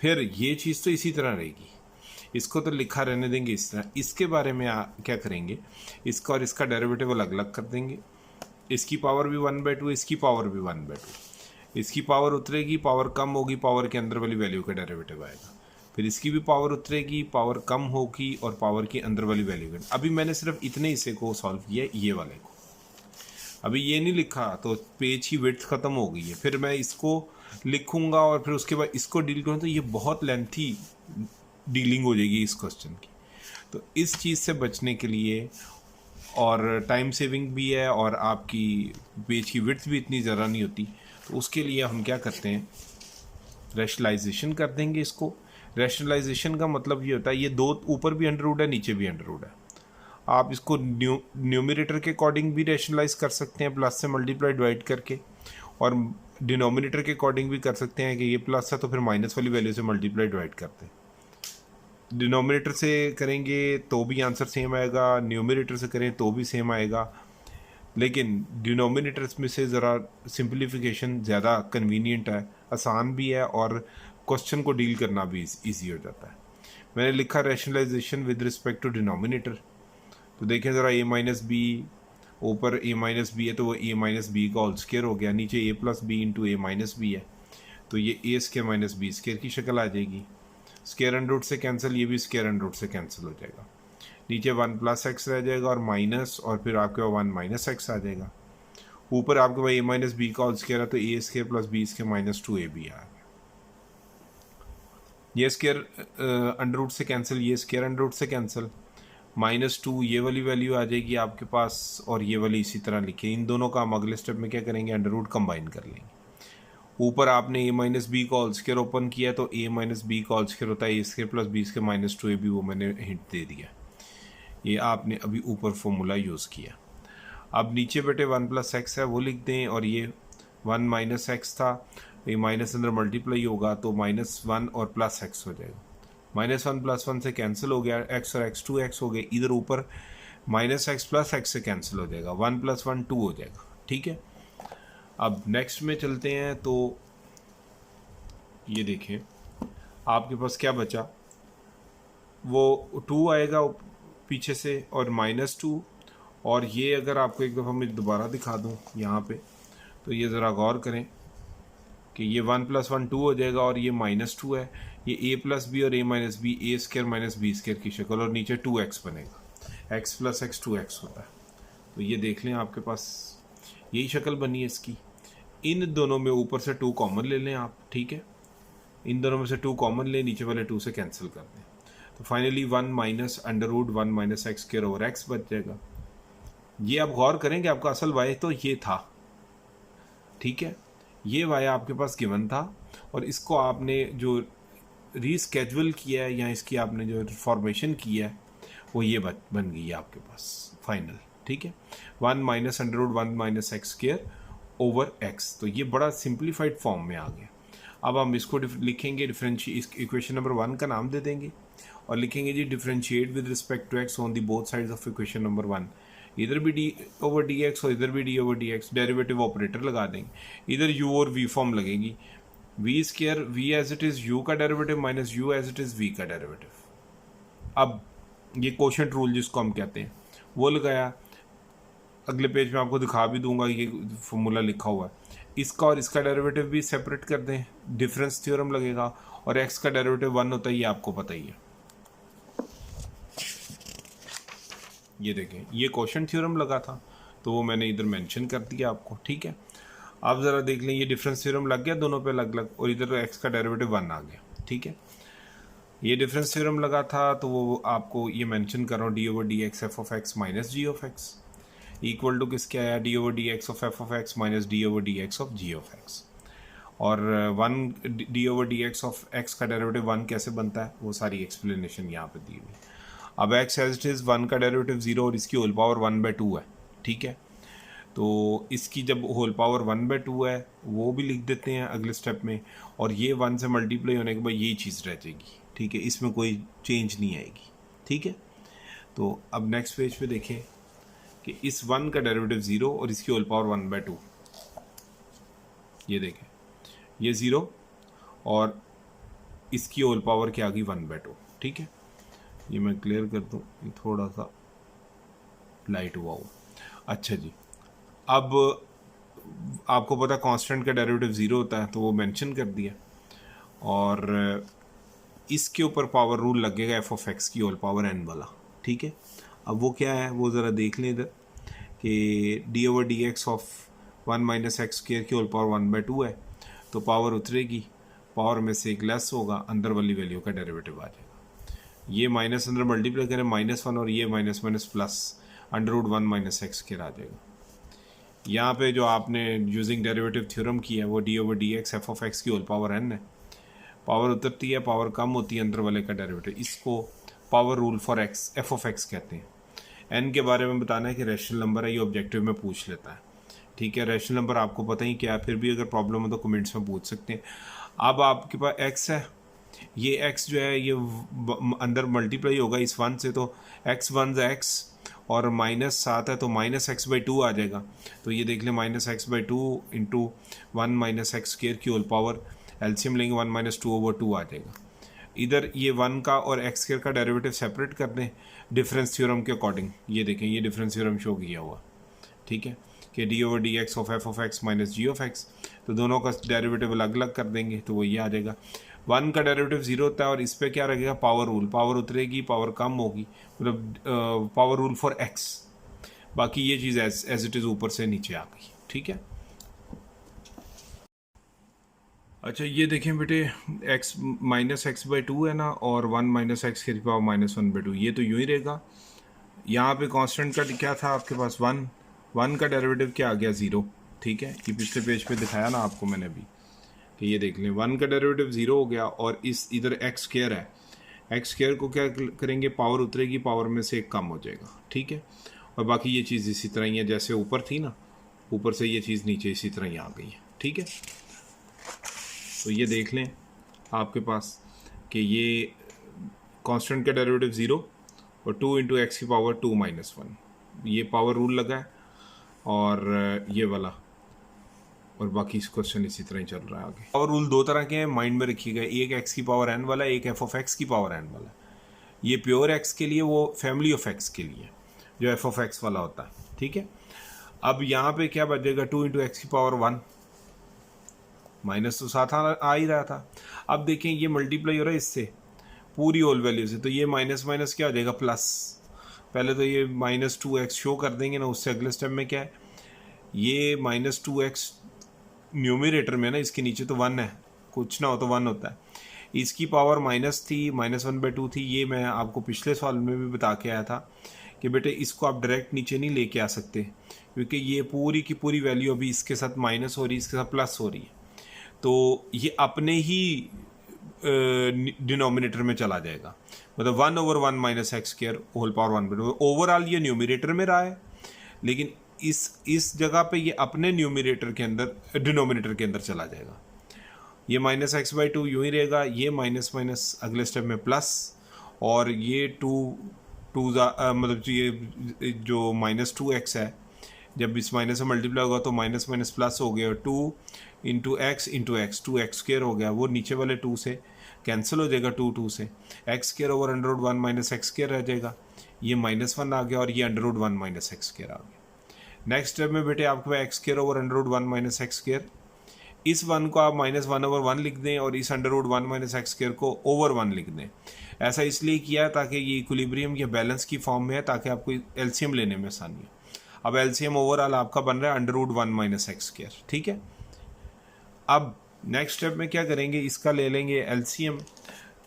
फिर ये चीज़ तो इसी तरह रहेगी, इसको तो लिखा रहने देंगे इस तरह। इसके बारे में क्या करेंगे, इसका और इसका डेरिवेटिव अलग अलग कर देंगे। इसकी पावर भी 1/2, इसकी पावर भी 1/2। इसकी पावर उतरेगी, पावर कम होगी, पावर के अंदर वाली वैल्यू का डेरिवेटिव आएगा। फिर इसकी भी पावर उतरेगी, पावर कम होगी और पावर के अंदर वाली वैल्यू का। अभी मैंने सिर्फ इतने हिस्से को सॉल्व किया, ये वाले को। अभी ये नहीं लिखा तो पेज की विड्थ ख़त्म हो गई है। फिर मैं इसको लिखूंगा और फिर उसके बाद इसको डील करूँ तो ये बहुत लेंथी डीलिंग हो जाएगी इस क्वेश्चन की। तो इस चीज़ से बचने के लिए, और टाइम सेविंग भी है और आपकी पेज की विड्थ भी इतनी ज़्यादा नहीं होती, तो उसके लिए हम क्या करते हैं, रैशनलाइजेशन कर देंगे इसको। रैशनलाइजेशन का मतलब ये होता है, ये दो ऊपर भी अंडर रूट है, नीचे भी अंडर रूट है। आप इसको न्यूमरेटर के अकॉर्डिंग भी रैशनलाइज कर सकते हैं, प्लस से मल्टीप्लाई डिवाइड करके, और डिनोमिनेटर के अकॉर्डिंग भी कर सकते हैं कि ये प्लस है तो फिर माइनस वाली वैल्यू से मल्टीप्लाई डिवाइड करते हैं। डिनोमिनेटर से करेंगे तो भी आंसर सेम आएगा, न्यूमरेटर से करें तो भी सेम आएगा, लेकिन डिनोमिनेटर में से ज़रा सिंप्लीफिकेशन ज़्यादा कन्वीनियंट है, आसान भी है और क्वेश्चन को डील करना भी ईजी हो जाता है। मैंने लिखा rationalization with respect to denominator, तो देखें ज़रा a-b, ऊपर a-b है तो वो a-b का होल स्क्वायर हो गया, नीचे a+b इंटू a-b है तो ये a² - b² की शक्ल आ जाएगी। स्क्वायर अंडर रूट से कैंसिल, ये भी स्क्वायर अंडर रूट से कैंसिल हो जाएगा। नीचे 1 + x रह जाएगा और माइनस, और फिर आपके पास 1 - x आ जाएगा। ऊपर आपके पास a-b का होल स्क्वायर है तो a² + b² - 2ab आ गया। ये स्क्वायर अंडर रूट से कैंसिल, ये स्क्वायर अंडर रूट से कैंसिल, -2 ये वाली वैल्यू आ जाएगी आपके पास, और ये वाली इसी तरह लिखी। इन दोनों का हम अगले स्टेप में क्या करेंगे, अंडर रूट कंबाइन कर लेंगे। ऊपर आपने a-b का होल स्क्वायर ओपन किया तो a-b का होल स्क्वायर होता है a² + b² - 2ab, वो मैंने हिंट दे दिया। ये आपने अभी ऊपर फॉर्मूला यूज़ किया। अब नीचे बेटे 1 + x है वो लिख दें, और ये 1 माइनस एक्स था, ये माइनस अंदर मल्टीप्लाई होगा तो -1 और प्लस एक्स हो जाएगा। -1 + 1 से कैंसिल हो गया, एक्स और एक्स 2x हो गए, इधर ऊपर -x + x से कैंसिल हो जाएगा, 1 + 1 2 हो जाएगा। ठीक है, अब नेक्स्ट में चलते हैं। तो ये देखें आपके पास क्या बचा, वो 2 आएगा पीछे से और -2, और ये अगर आपको एक दफ़ा मैं दोबारा दिखा दूँ यहाँ पे, तो ये ज़रा गौर करें कि ये 1 + 1 2 हो जाएगा और ये -2 है, ये a + b और a - b, a² - b² की शक्ल, और नीचे 2x बनेगा, x + x 2x होता है। तो ये देख लें आपके पास यही शक्ल बनी है इसकी। इन दोनों में ऊपर से 2 कॉमन ले लें आप, ठीक है, इन दोनों में से 2 कॉमन लें, नीचे वाले 2 से कैंसिल कर दें, तो फाइनली 1 - √1 - x² बच जाएगा। ये आप गौर करें कि आपका असल y तो ये था, ठीक है, ये y आपके पास गिवन था, और इसको आपने जो रीस्केड्यूल किया है या इसकी आपने जो फॉर्मेशन किया है वो ये बन गई है आपके पास फाइनल। ठीक है, 1 - √1 - x² ओवर x, तो ये बड़ा सिंप्लीफाइड फॉर्म में आ गया। अब हम इसको लिखेंगे इक्वेशन नंबर 1 का नाम दे देंगे और लिखेंगे जी differentiate with respect to x on the both sides of equation number 1। इधर भी d/dx और इधर भी d/dx, डेरिवेटिव ऑपरेटर लगा देंगे, इधर u और v फॉर्म लगेगी, v² v as it is u का derivative minus u as it is v का डेरिवेटिव। अब ये कोशेंट रूल जिसको हम कहते हैं वो लगाया, अगले पेज में आपको दिखा भी दूंगा, ये फॉर्मूला लिखा हुआ है, इसका और इसका डेरिवेटिव भी सेपरेट कर दें, डिफरेंस थ्योरम लगेगा, और x का डेरिवेटिव 1 होता है, ये आपको पता ही है। ये देखें ये कोशेंट थ्योरम लगा था तो वो मैंने इधर मेंशन कर दिया आपको। ठीक है, आप ज़रा देख लें, ये डिफरेंस थ्योरम लग गया दोनों पे अलग अलग, और इधर x का डेरिवेटिव 1 आ गया। ठीक है, ये डिफरेंस थ्योरम लगा था तो वो आपको ये मेंशन कर रहा हूँ, d/dx f(x) - g(x) equal to किसके आया, d/dx f(x) - d/dx g(x), और 1 d/dx x का डेरिवेटिव 1 कैसे बनता है वो सारी एक्सप्लेनेशन यहाँ पे दी हुई। अब x एज इट इज़ 1 का डेरिवेटिव 0 और इसकी होल पावर 1/2 है। ठीक है, तो इसकी जब होल पावर 1/2 है वो भी लिख देते हैं अगले स्टेप में, और ये 1 से मल्टीप्लाई होने के बाद यही चीज़ रह जाएगी। ठीक है, इसमें कोई चेंज नहीं आएगी। ठीक है, तो अब नेक्स्ट पेज पे देखें कि इस 1 का डेरिवेटिव 0 और इसकी होल पावर 1/2, ये देखें ये 0 और इसकी होल पावर क्या आ गई 1/2। ठीक है, ये मैं क्लियर कर दूँ, ये थोड़ा सा लाइट हुआ हो। अच्छा जी, अब आपको पता कांस्टेंट का डेरिवेटिव 0 होता है तो वो मेंशन कर दिया, और इसके ऊपर पावर रूल लगेगा f(x) की होल पावर n वाला। ठीक है, अब वो क्या है वो ज़रा देख लें इधर कि d/dx ऑफ 1 - x² की होल पावर 1/2 है, तो पावर उतरेगी, पावर में से एक लेस होगा, अंदर वाली वैल्यू का डेरिवेटिव आ जाएगा। ये माइनस अंदर मल्टीप्लाई करें -1 और ये माइनस प्लस √1 - x² आ जाएगा। यहाँ पे जो आपने यूजिंग डेरिवेटिव थ्योरम की है वो d/dx f(x) की होल पावर n है, पावर उतरती है, पावर कम होती है अंदर वाले का डेरिवेटिव, इसको power rule for x f(x) कहते हैं। n के बारे में बताना है कि रैशनल नंबर है, ये ऑब्जेक्टिव में पूछ लेता है। ठीक है, रैशनल नंबर आपको पता ही क्या है, फिर भी अगर प्रॉब्लम हो तो कमेंट्स में पूछ सकते हैं। अब आपके पास x है, ये x जो है ये अंदर मल्टीप्लाई होगा इस 1 से, तो x 1 x और -7 है तो -x/2 आ जाएगा। तो ये देख लें -x/2 इंटू 1 - x² की होल पावर, एलसीएम लेंगे 1 - 2/2 आ जाएगा। इधर ये 1 का और x² का डेरिवेटिव सेपरेट कर दें डिफरेंस थ्योरम के अकॉर्डिंग। ये देखें ये डिफरेंस थ्योरम शो किया हुआ, ठीक है, कि d/dx ऑफ f(x) - g(x), तो दोनों का डेरिवेटिव अलग अलग कर देंगे तो वो ये आ जाएगा। 1 का डेरिवेटिव 0 होता है और इस पर क्या रहेगा, पावर रूल, पावर उतरेगी, पावर कम होगी, मतलब पावर रूल फॉर x। बाकी ये चीज़ एज इट इज़ ऊपर से नीचे आ गई। ठीक है, अच्छा ये देखें बेटे, x -x/2 है ना, और 1 - x की पावर -1/2, ये तो यूँ ही रहेगा। यहाँ पे कांस्टेंट का क्या था आपके पास 1 का डेरिवेटिव क्या आ गया 0। ठीक है, ये पिछले पेज पे दिखाया ना आपको मैंने अभी कि ये देख लें 1 का डेरिवेटिव 0 हो गया, और इस इधर x² है, x² को क्या करेंगे, पावर उतरेगी, पावर में से एक कम हो जाएगा। ठीक है, और बाकी ये चीज़ इसी तरह ही है जैसे ऊपर थी ना, ऊपर से ये चीज़ नीचे इसी तरह ही आ गई है। ठीक है, तो ये देख लें आपके पास कि ये कांस्टेंट का डेरिवेटिव 0 और 2 इंटू एक्स की पावर 2 माइनस 1, ये पावर रूल लगा है, और ये वाला, और बाकी इस क्वेश्चन इसी तरह ही चल रहा है आगे। पावर रूल दो तरह के हैं, माइंड में रखिएगा, एक एक्स की पावर n वाला, एक एफ ऑफ एक्स की पावर n वाला। ये प्योर एक्स के लिए, वो फैमिली ऑफ एक्स के लिए जो एफ ऑफ एक्स वाला होता है, ठीक है। अब यहाँ पे क्या बचेगा, 2 इंटू एक्स की पावर 1, माइनस तो साथ आ ही रहा था। अब देखें ये मल्टीप्लाई हो रहा है इससे, पूरी होल वैल्यू से, तो ये माइनस माइनस क्या हो जाएगा, प्लस। पहले तो ये -2x शो कर देंगे ना, उससे अगले स्टेप में क्या है, ये -2x न्यूमरेटर में ना, इसके नीचे तो 1 है, कुछ ना हो तो 1 होता है। इसकी पावर माइनस थी, -1/2 थी, ये मैं आपको पिछले सवाल में भी बता के आया था कि बेटे इसको आप डायरेक्ट नीचे नहीं लेके आ सकते, क्योंकि ये पूरी की पूरी वैल्यू अभी इसके साथ माइनस हो रही है, इसके साथ प्लस हो रही है, तो ये अपने ही डिनोमिनेटर में चला जाएगा, मतलब 1/1 minus x square whole power 1/2। Overall ये न्यूमरेटर में रहा है, लेकिन इस जगह पे ये अपने न्यूमरेटर के अंदर, डिनोमिनेटर के अंदर चला जाएगा। ये -x/2 यूँ ही रहेगा, ये माइनस माइनस अगले स्टेप में प्लस, और ये मतलब ये जो -2x है, जब इस माइनस से मल्टीप्लाई होगा तो माइनस माइनस प्लस हो गया, 2 इंटू एक्स 2x स्क्वायर हो गया, वो नीचे वाले 2 से कैंसिल हो जाएगा, 2 से x square over √1 minus x square रह जाएगा, ये -1 आ गया, और ये √1 माइनस एक्स स्क्वायर आ गया। नेक्स्ट स्टेप में बेटे आपके पास X square over √1 minus x square, इस 1 को आप -1/1 लिख दें, और इस √1 माइनस एक्स स्क्वायर को ओवर 1 लिख दें। ऐसा इसलिए किया ताकि ये इक्विलिब्रियम या बैलेंस की फॉर्म में है, ताकि आपको एलसीएम लेने में आसानी हो। अब एलसीएम ओवरऑल आपका बन रहा है √1 माइनस एक्स स्क्वायर, ठीक है। अब नेक्स्ट स्टेप में क्या करेंगे, इसका ले लेंगे एलसीएम,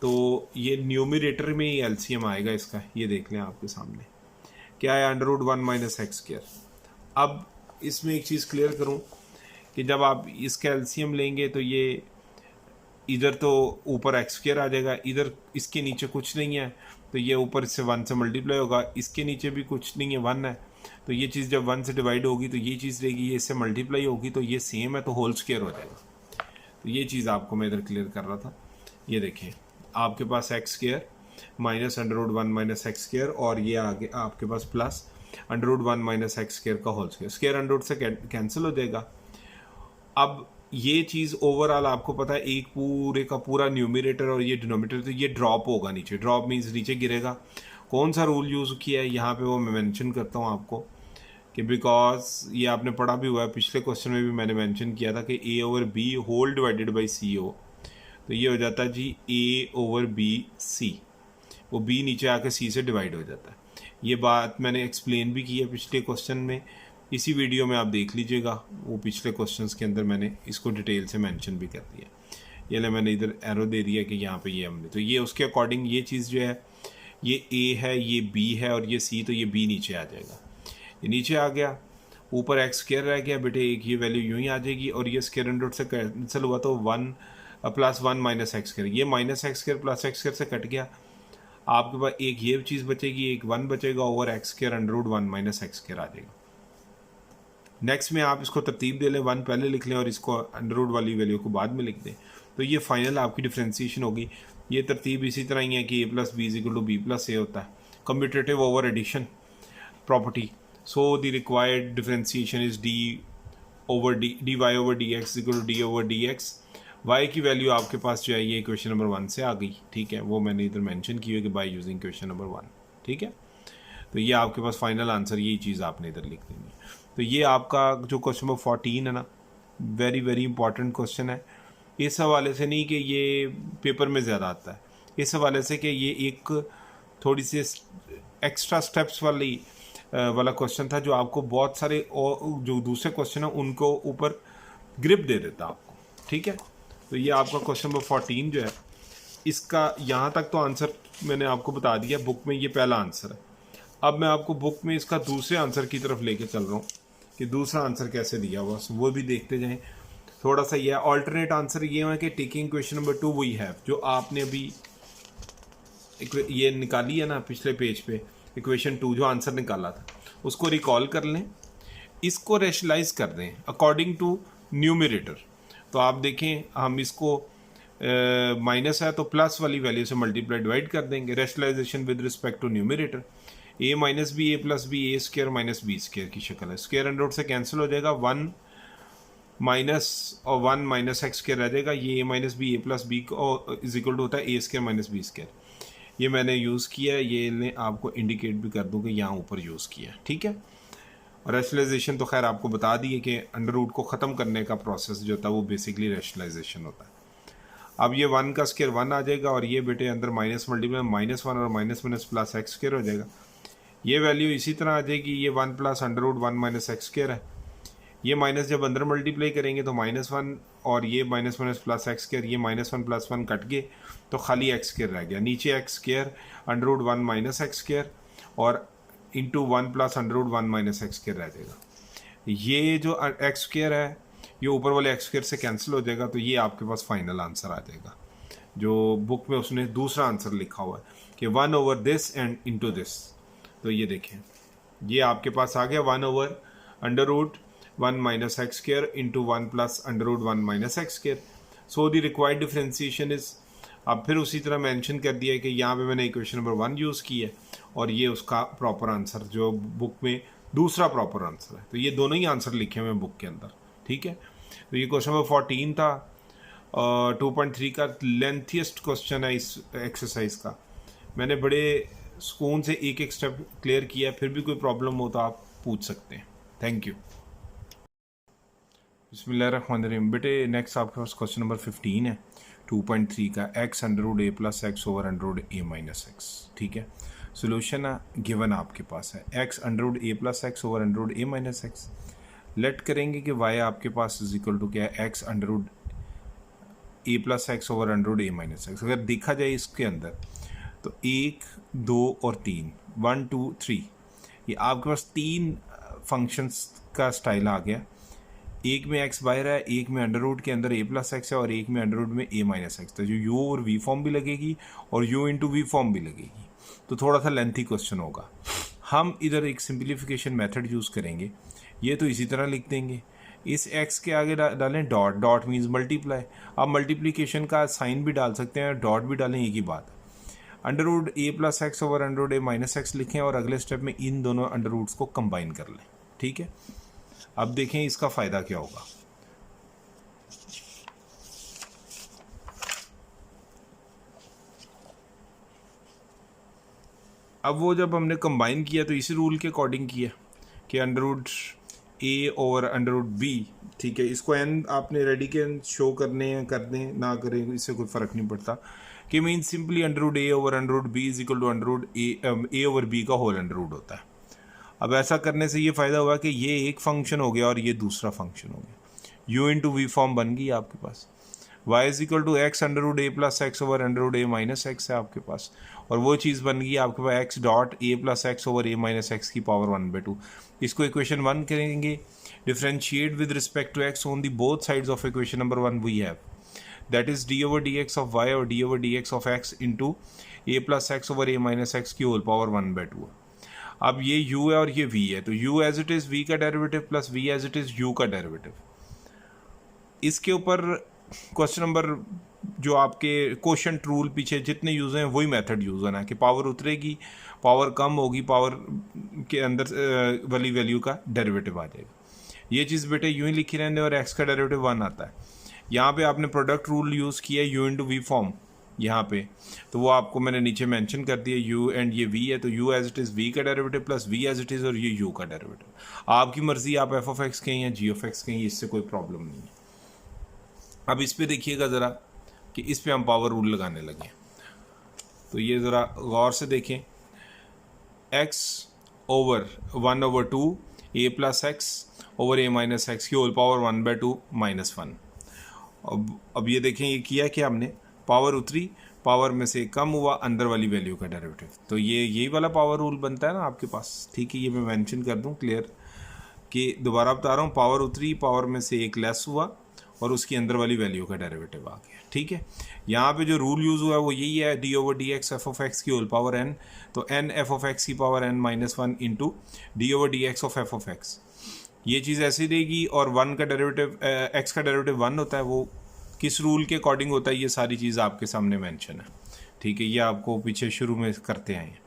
तो ये न्यूमरेटर में ही एलसीएम आएगा इसका, ये देख लें आपके सामने क्या है, √1 माइनस एक्स स्क्वायर। अब इसमें एक चीज़ क्लियर करूं कि जब आप इसका एलसीएम लेंगे तो ये इधर तो ऊपर एक्स स्क्वायर आ जाएगा, इधर इसके नीचे कुछ नहीं है, तो ये ऊपर इससे 1 से मल्टीप्लाई होगा, इसके नीचे भी कुछ नहीं है, 1 है, तो ये चीज़ जब 1 से डिवाइड होगी तो ये चीज़ रहेगी, ये इससे मल्टीप्लाई होगी तो ये सेम है, तो होल स्क्वायर हो जाएगा। तो ये चीज़ आपको मैं इधर क्लियर कर रहा था। ये देखें आपके पास X square minus √1 minus x square, और ये आगे आपके पास प्लस √1 माइनस एक्स स्क्वायर का whole square, square under root से कैंसिल हो जाएगा। अब ये चीज़ ओवरऑल आपको पता है, एक पूरे का पूरा न्यूमरेटर और ये डिनोमिनेटर, तो ये ड्रॉप होगा नीचे, ड्रॉप मीन्स नीचे गिरेगा। कौन सा रूल यूज़ किया है यहाँ पे वो मैं मेंशन करता हूँ आपको, कि बिकॉज ये आपने पढ़ा भी हुआ है, पिछले क्वेश्चन में भी मैंने मेंशन किया था कि a/b whole divided by CO, तो ये हो जाता है जी a/b c, वो b नीचे आके c से डिवाइड हो जाता है। ये बात मैंने एक्सप्लेन भी की है पिछले क्वेश्चन में, इसी वीडियो में आप देख लीजिएगा, वो पिछले क्वेश्चंस के अंदर मैंने इसको डिटेल से मेंशन भी कर दिया। ये ले मैंने इधर एरो दे दिया कि यहाँ पे ये हमने, तो ये उसके अकॉर्डिंग ये चीज़ जो है, ये a है, ये b है, और ये c, तो ये b नीचे आ जाएगा, ये नीचे आ गया, ऊपर एक्स स्क्वायर रह गया बेटे, एक ये वैल्यू यूँ ही आ जाएगी, और ये स्क्वायर अंडर रूट से कैंसिल हुआ तो 1 + 1 माइनस एक्स स्क्वायर, ये minus x square plus x square से कट गया, आपके पास एक ये चीज़ बचेगी, एक 1 बचेगा, over x square under root 1 minus x square आ जाएगा। नेक्स्ट में आप इसको तरतीब दे लें, 1 पहले लिख लें और इसको अंडर रूट वाली वैल्यू को बाद में लिख दें, तो ये फाइनल आपकी डिफ्रेंसिएशन होगी। ये तरतीब इसी तरह ही है कि a + b = b + a होता है, commutative over addition property. So the required differentiation is dy/dx = d/dx। y की वैल्यू आपके पास जो है ये क्वेश्चन नंबर 1 से आ गई, ठीक है, वो मैंने इधर मेंशन की है कि बाय यूजिंग क्वेश्चन नंबर 1, ठीक है। तो ये आपके पास फाइनल आंसर, यही चीज़ आपने इधर लिख देनी है। तो ये आपका जो क्वेश्चन नंबर 14 है ना, वेरी वेरी इंपॉर्टेंट क्वेश्चन है, इस हवाले से नहीं कि ये पेपर में ज़्यादा आता है, इस हवाले से कि ये एक थोड़ी सी एक्स्ट्रा स्टेप्स वाला क्वेश्चन था, जो आपको बहुत सारे और जो दूसरे क्वेश्चन है उनको ऊपर ग्रिप दे देता आपको, ठीक है। तो ये आपका क्वेश्चन नंबर 14 जो है, इसका यहाँ तक तो आंसर मैंने आपको बता दिया, बुक में ये पहला आंसर है। अब मैं आपको बुक में इसका दूसरे आंसर की तरफ लेके चल रहा हूँ कि दूसरा आंसर कैसे दिया हुआ, वो भी देखते जाएं। थोड़ा सा ये ऑल्टरनेट आंसर ये है कि टेकिंग क्वेश्चन नंबर 2 वही है जो आपने अभी ये निकाली है ना पिछले पेज पे, इक्वेशन 2 जो आंसर निकाला था, उसको रिकॉल कर लें, इसको रेशनलाइज कर दें अकॉर्डिंग टू न्यूमरेटर। तो आप देखें हम इसको माइनस है तो प्लस वाली वैल्यू से मल्टीप्लाई डिवाइड कर देंगे। Rationalization with respect to numerator, a minus B A plus b a square minus B square की शक्ल है। स्क्र अंडर रूट से कैंसिल हो जाएगा, 1 माइनस और 1 माइनस एक्स स्क्र रह जाएगा। ये A minus B A plus B is equal to होता है A square minus B square. ये मैंने यूज़ किया है, ये आपको इंडिकेट भी कर दूँ कि यहाँ ऊपर यूज़ किया है, ठीक है। और रेशनलाइजेशन तो खैर आपको बता दिए कि अंडर रूट को ख़त्म करने का प्रोसेस जो होता है वो बेसिकली रेशनलाइजेशन होता है। अब ये 1 का स्क्र 1 आ जाएगा और ये बेटे अंदर माइनस मल्टीप्लाई -1 और minus minus plus x square हो जाएगा। ये वैल्यू इसी तरह आ जाएगी, ये 1 plus under root 1 minus x square है। ये माइनस जब अंदर मल्टीप्लाई करेंगे तो -1 और ये minus minus plus x square, ये -1 प्लस 1 कट गए तो खाली एक्स स्क्र रह गया। नीचे X square under root 1 minus x square और into 1 plus under root 1 minus x square रह जाएगा। ये जो एक्स स्क्र है ये ऊपर वाले एक्स स्क्र से कैंसिल हो जाएगा, तो ये आपके पास फाइनल आंसर आ जाएगा। जो बुक में उसने दूसरा आंसर लिखा हुआ है कि 1 over this and into this. तो ये देखें ये आपके पास आ गया 1 over under root 1 minus x square into 1 plus under root 1 minus x square. So the required differentiation is, अब फिर उसी तरह मेंशन कर दिया है कि यहाँ पे मैंने इक्वेशन नंबर 1 यूज़ की है और ये उसका प्रॉपर आंसर जो बुक में दूसरा प्रॉपर आंसर है। तो ये दोनों ही आंसर लिखे हुए हैं बुक के अंदर, ठीक है। तो ये क्वेश्चन नंबर 14 था, 2.3 का लेंथीएस्ट क्वेश्चन है इस एक्सरसाइज का। मैंने बड़े सुकून से एक एक स्टेप क्लियर किया, फिर भी कोई प्रॉब्लम हो तो आप पूछ सकते हैं। Thank you. बिस्मिल्लाहिर्रहमानिर्रहीम। बेटे नेक्स्ट आपके पास क्वेश्चन नंबर 15 है 2.3 का, X under root A plus x over under root A minus X, ठीक है। सोल्यूशन गिवन आपके पास है X under root A plus x over under root A minus X. Let करेंगे कि वाई आपके पास इज इक्वल टू क्या है, X under root A plus x over under root A minus X. अगर देखा जाए इसके अंदर तो 1, 2 और 3, 1, 2, 3, ये आपके पास 3 फंक्शंस का स्टाइल आ गया। एक में एक्स बाहर है, एक में अंडर रूट के अंदर ए प्लस एक्स है और एक में अंडर रूट में ए माइनस एक्स। तो जो यू और वी फॉर्म भी लगेगी और यू इंटू वी फॉर्म भी लगेगी, तो थोड़ा सा लेंथी क्वेश्चन होगा। हम इधर एक सिंप्लीफिकेशन मेथड यूज़ करेंगे। ये तो इसी तरह लिख देंगे, इस एक्स के आगे डालें डॉट, डॉट मीन्स मल्टीप्लाई। आप मल्टीप्लिकेशन का साइन भी डाल सकते हैं, डॉट भी डालें, एक ही बात है। Under root A plus x over under root A minus X लिखें और अगले स्टेप में इन दोनों अंडर रूट्स को कंबाइन कर लें, ठीक है। अब देखें इसका फ़ायदा क्या होगा। अब वो जब हमने कंबाइन किया तो इसी रूल के अकॉर्डिंग किया कि under root a over under root B, ठीक है। इसको एन आपने रेडी के शो करने हैं, कर दें ना करें, इससे कोई फ़र्क नहीं पड़ता। कि mean simply under root a over under root b is equal to under root a over b का होल अंडर रूट होता है। अब ऐसा करने से ये फ़ायदा हुआ कि ये एक फंक्शन हो गया और ये दूसरा फंक्शन हो गया। यू इंटू वी फॉर्म बन गई आपके पास। Y is equal to X under root A plus x over under root A minus X है आपके पास, और वो चीज़ बन गई आपके पास X dot A plus x over A minus X की पावर 1/2। इसको इक्वेशन 1 करेंगे, differentiate with respect to X on the both sides of equation number 1 we have, that is D over D x of Y और D over D x of x into a plus x over A minus X की whole power 1/2। अब ये u है और ये v है, तो u as it is v का derivative plus v as it is u का डेरिवेटिव। इसके ऊपर क्वेश्चन नंबर जो आपके क्वोशंट रूल पीछे जितने यूज़ हैं वही मेथड यूज़ होना है कि पावर उतरेगी, पावर कम होगी, पावर के अंदर वाली वैल्यू का डेरिवेटिव आ जाएगा। ये चीज़ बेटे यूँ ही लिखी रहने और x का डेरिवेटिव 1 आता है। यहाँ पे आपने प्रोडक्ट रूल यूज़ किया u इंटू वी फॉर्म यहाँ पे, तो वो आपको मैंने नीचे मेंशन कर दिया u एंड ये v है, तो u as it is v का derivative plus v as it is और ये u का डेरिवेटिव। आपकी मर्ज़ी, आप f ऑफ x कहें या g ऑफ x कहें, इससे कोई प्रॉब्लम नहीं है। अब इस पे देखिएगा ज़रा कि इस पे हम पावर रूल लगाने लगे, तो ये ज़रा गौर से देखें। x over 1/2 a plus x over a minus X की होल पावर 1/2 -1। अब ये देखें ये किया कि हमने पावर उतरी, पावर में से कम हुआ, अंदर वाली वैल्यू का डेरिवेटिव, तो ये यही वाला पावर रूल बनता है ना आपके पास, ठीक है। ये मैं मेंशन कर दूं क्लियर कि दोबारा बता रहा हूँ, पावर उतरी, पावर में से एक लेस हुआ और उसकी अंदर वाली वैल्यू का डेरिवेटिव आ गया, ठीक है। यहाँ पे जो रूल यूज़ हुआ है वो यही है, D over D x F of x की होल पावर n, तो n एफ ऑफ एक्स की power n -1 into D over D x of F of X. ये चीज़ ऐसी रहेगी, और 1 का डेरिवेटिव x का डेरिवेटिव 1 होता है, वो किस रूल के अकॉर्डिंग होता है, ये सारी चीज़ आपके सामने मेंशन है, ठीक है। ये आपको पीछे शुरू में करते आए हैं।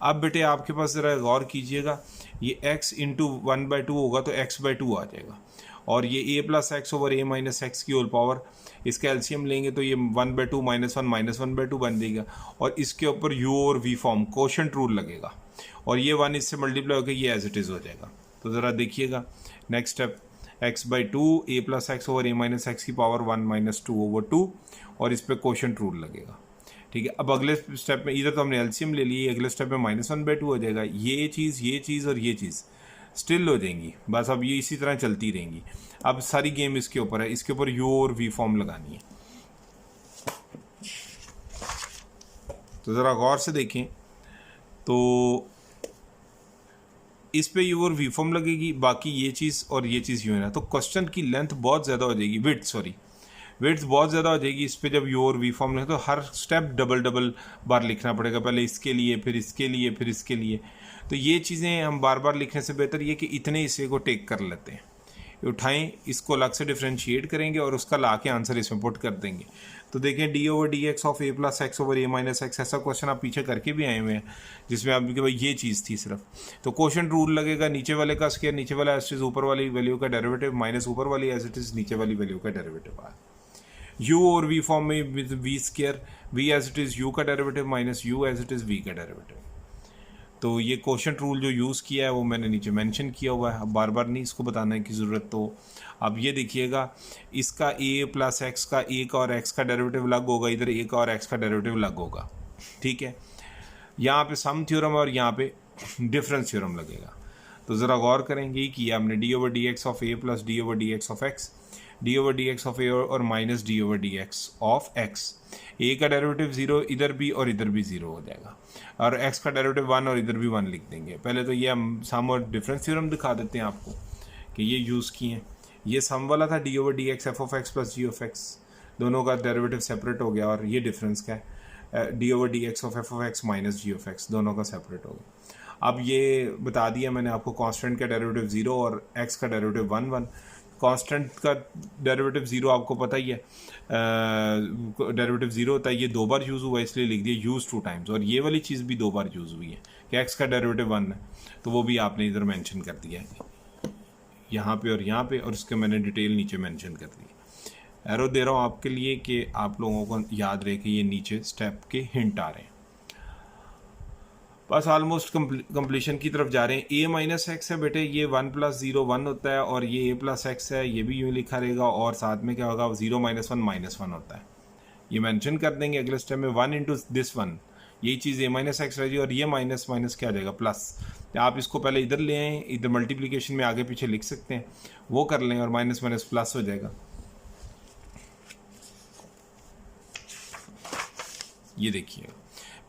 अब बेटे आपके पास ज़रा गौर कीजिएगा, ये x इंटू 1/2 होगा तो x/2 आ जाएगा, और ये a plus x over a minus X की होल पावर, इसका एलसीएम लेंगे तो ये 1/2 -1 बन जाएगा, और इसके ऊपर u और v फॉर्म कोशेंट रूल लगेगा, और ये 1 इससे मल्टीप्लाई होकर ये एज इट इज़ हो जाएगा। तो ज़रा देखिएगा next step, x/2 a plus x over a minus X की पावर 1 - 2/2, और इस पर कोशेंट रूल लगेगा, ठीक है। अब अगले स्टेप में इधर तो हमने एलसीएम ले ली, अगले स्टेप में -1/2 हो जाएगा, ये चीज़ और ये चीज़ स्टिल हो जाएंगी, बस अब ये इसी तरह चलती रहेंगी। अब सारी गेम इसके ऊपर है, इसके ऊपर u और v फॉर्म लगानी है। तो ज़रा गौर से देखें, तो इस पे u और v फॉर्म लगेगी, बाकी ये चीज़ और ये चीज़ यूँ है ना, तो क्वेश्चन की लेंथ बहुत ज़्यादा हो जाएगी, विड्थ बहुत ज़्यादा हो जाएगी। इस पे जब u और v फॉर्म लगे तो हर स्टेप डबल बार लिखना पड़ेगा, पहले इसके लिए, फिर इसके लिए, फिर इसके लिए। तो ये चीज़ें हम बार बार लिखने से बेहतर ये कि इतने हिस्से को टेक कर लेते हैं, उठाएं, इसको अलग से डिफ्रेंशिएट करेंगे और उसका ला के आंसर इसमें पुट कर देंगे। तो देखें d/dx of a plus x over a minus x, ऐसा क्वेश्चन आप पीछे करके भी आए हुए हैं जिसमें आप कि भाई ये चीज़ थी सिर्फ, तो कोशेंट रूल लगेगा, नीचे वाले का स्क्वायर नीचे वाला एज इट इज ऊपर वाली वैल्यू का डेरिवेटिव माइनस ऊपर वाली एज इट इज नीचे वाली वैल्यू का डेरिवेटिव आ, u और v फॉर्म में with v square, v as it is u का derivative minus u as it is v का डेरिवेटिव। तो ये कोशेंट रूल जो यूज़ किया है वो मैंने नीचे मेंशन किया हुआ है, अब बार बार नहीं इसको बताने की ज़रूरत। तो अब ये देखिएगा, इसका a प्लस एक्स का a का और x का डेरिवेटिव अलग होगा, इधर a का और x का डेरिवेटिव अलग होगा, ठीक है। यहाँ पे सम थ्योरम और यहाँ पे डिफरेंस थ्योरम लगेगा। तो ज़रा गौर करेंगे कि हमने d/dx of a plus d/dx of x, d/dx of a और minus d/dx of x, a का डेरिवेटिव 0 इधर भी और इधर भी 0 हो जाएगा, और x का डेरिवेटिव 1 और इधर भी 1 लिख देंगे। पहले तो ये हम सम और डिफरेंस थ्योरम दिखा देते हैं आपको कि ये यूज़ किए हैं। ये सम वाला था d/dx f of x plus g of x, दोनों का डेरिवेटिव सेपरेट हो गया, और ये डिफरेंस का है d/dx of f of x minus g of x, दोनों का सेपरेट हो गया। अब ये बता दिया मैंने आपको, कांस्टेंट का डेरिवेटिव 0 और x का डेरिवेटिव 1 कांस्टेंट का डेरिवेटिव 0 आपको पता ही है, डेरिवेटिव 0 होता है, ये 2 बार यूज़ हुआ इसलिए लिख दिया यूज़ 2 टाइम्स, और ये वाली चीज़ भी 2 बार यूज़ हुई है कि x का डेरिवेटिव 1 है, तो वो भी आपने इधर मेंशन कर दिया है यहाँ पे और यहाँ पे, और इसके मैंने डिटेल नीचे मेंशन कर दी। एरो दे रहा हूँ आपके लिए कि आप लोगों को याद रहे कि ये नीचे स्टेप के हिंट आ रहे हैं। बस ऑलमोस्ट कंप्लीशन की तरफ जा रहे हैं। a माइनस एक्स है बेटे, ये 1 + 0 1 होता है, और ये a प्लस एक्स है, ये भी यूँ लिखा रहेगा, और साथ में क्या होगा 0 - 1 -1 होता है, ये मेंशन कर देंगे अगले स्टेप में 1 इंटू दिस 1, यही चीज़ a माइनस एक्स रहेगी, और ये माइनस माइनस क्या आ जाएगा प्लस। आप इसको पहले इधर ले आएँ, इधर मल्टीप्लिकेशन में आगे पीछे लिख सकते हैं, वो कर लें, और माइनस माइनस प्लस हो जाएगा। ये देखिए,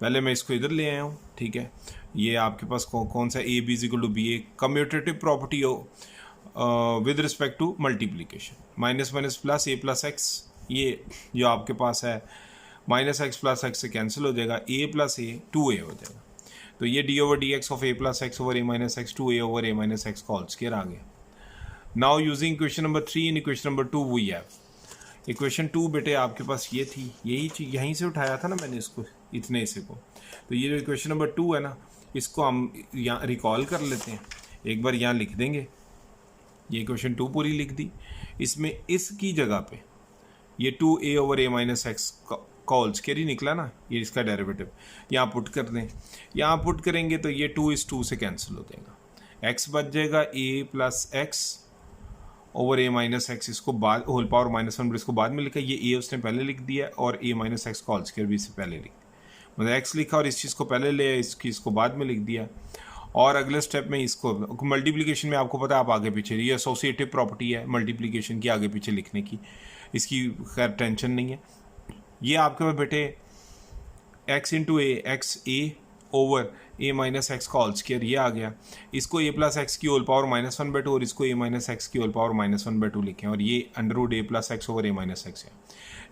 पहले मैं इसको इधर ले आया हूँ, ठीक है। ये आपके पास कौन सा a b = b, a commutative property हो with respect to multiplication, minus minus plus a plus x, ये जो आपके पास है माइनस एक्स प्लस एक्स से कैंसिल हो जाएगा, a प्लस a 2a हो जाएगा। तो ये d/dx of a plus x over a minus x 2a over a minus x का होल स्क्वायर आ गया। Now using equation number 3 in equation number 2 we have equation 2 बेटे आपके पास ये थी, यही चीज़ यहीं से उठाया था ना मैंने इसको, इतने हिस्से को। तो ये जो इक्वेशन नंबर 2 है ना, इसको हम यहाँ रिकॉल कर लेते हैं, एक बार यहाँ लिख देंगे, ये इक्वेशन 2 पूरी लिख दी। इसमें इसकी जगह पे ये 2a over a minus x का होल स्क्वायर ही निकला ना, ये इसका डेरिवेटिव यहाँ पुट कर दें। यहाँ पुट करेंगे तो ये 2 इस 2 से कैंसिल हो जाएगा, x बच जाएगा a plus x over a minus x, इसको बाद होल पावर -1 इसको बाद में लिखा, ये a उसने पहले लिख दिया, और a माइनस एक्स का होल स्क्वायर भी इससे पहले लिख दिया, मतलब x लिखा और इस चीज़ को पहले ले आया, इसको बाद में लिख दिया। और अगले स्टेप में इसको मल्टीप्लिकेशन में आपको पता है आप आगे पीछे, ये एसोसिएटिव प्रॉपर्टी है मल्टीप्लिकेशन की आगे पीछे लिखने की, इसकी खैर टेंशन नहीं है। ये आपके पास बेटे x into A, x A over A minus x का होल स्क्वायर, ये आ गया। इसको ए प्लस एक्स की होल पावर -1/2 और इसको ए माइनस एक्स की होल पावर -1/2 लिखें, और ये under A plus x over A minus X है।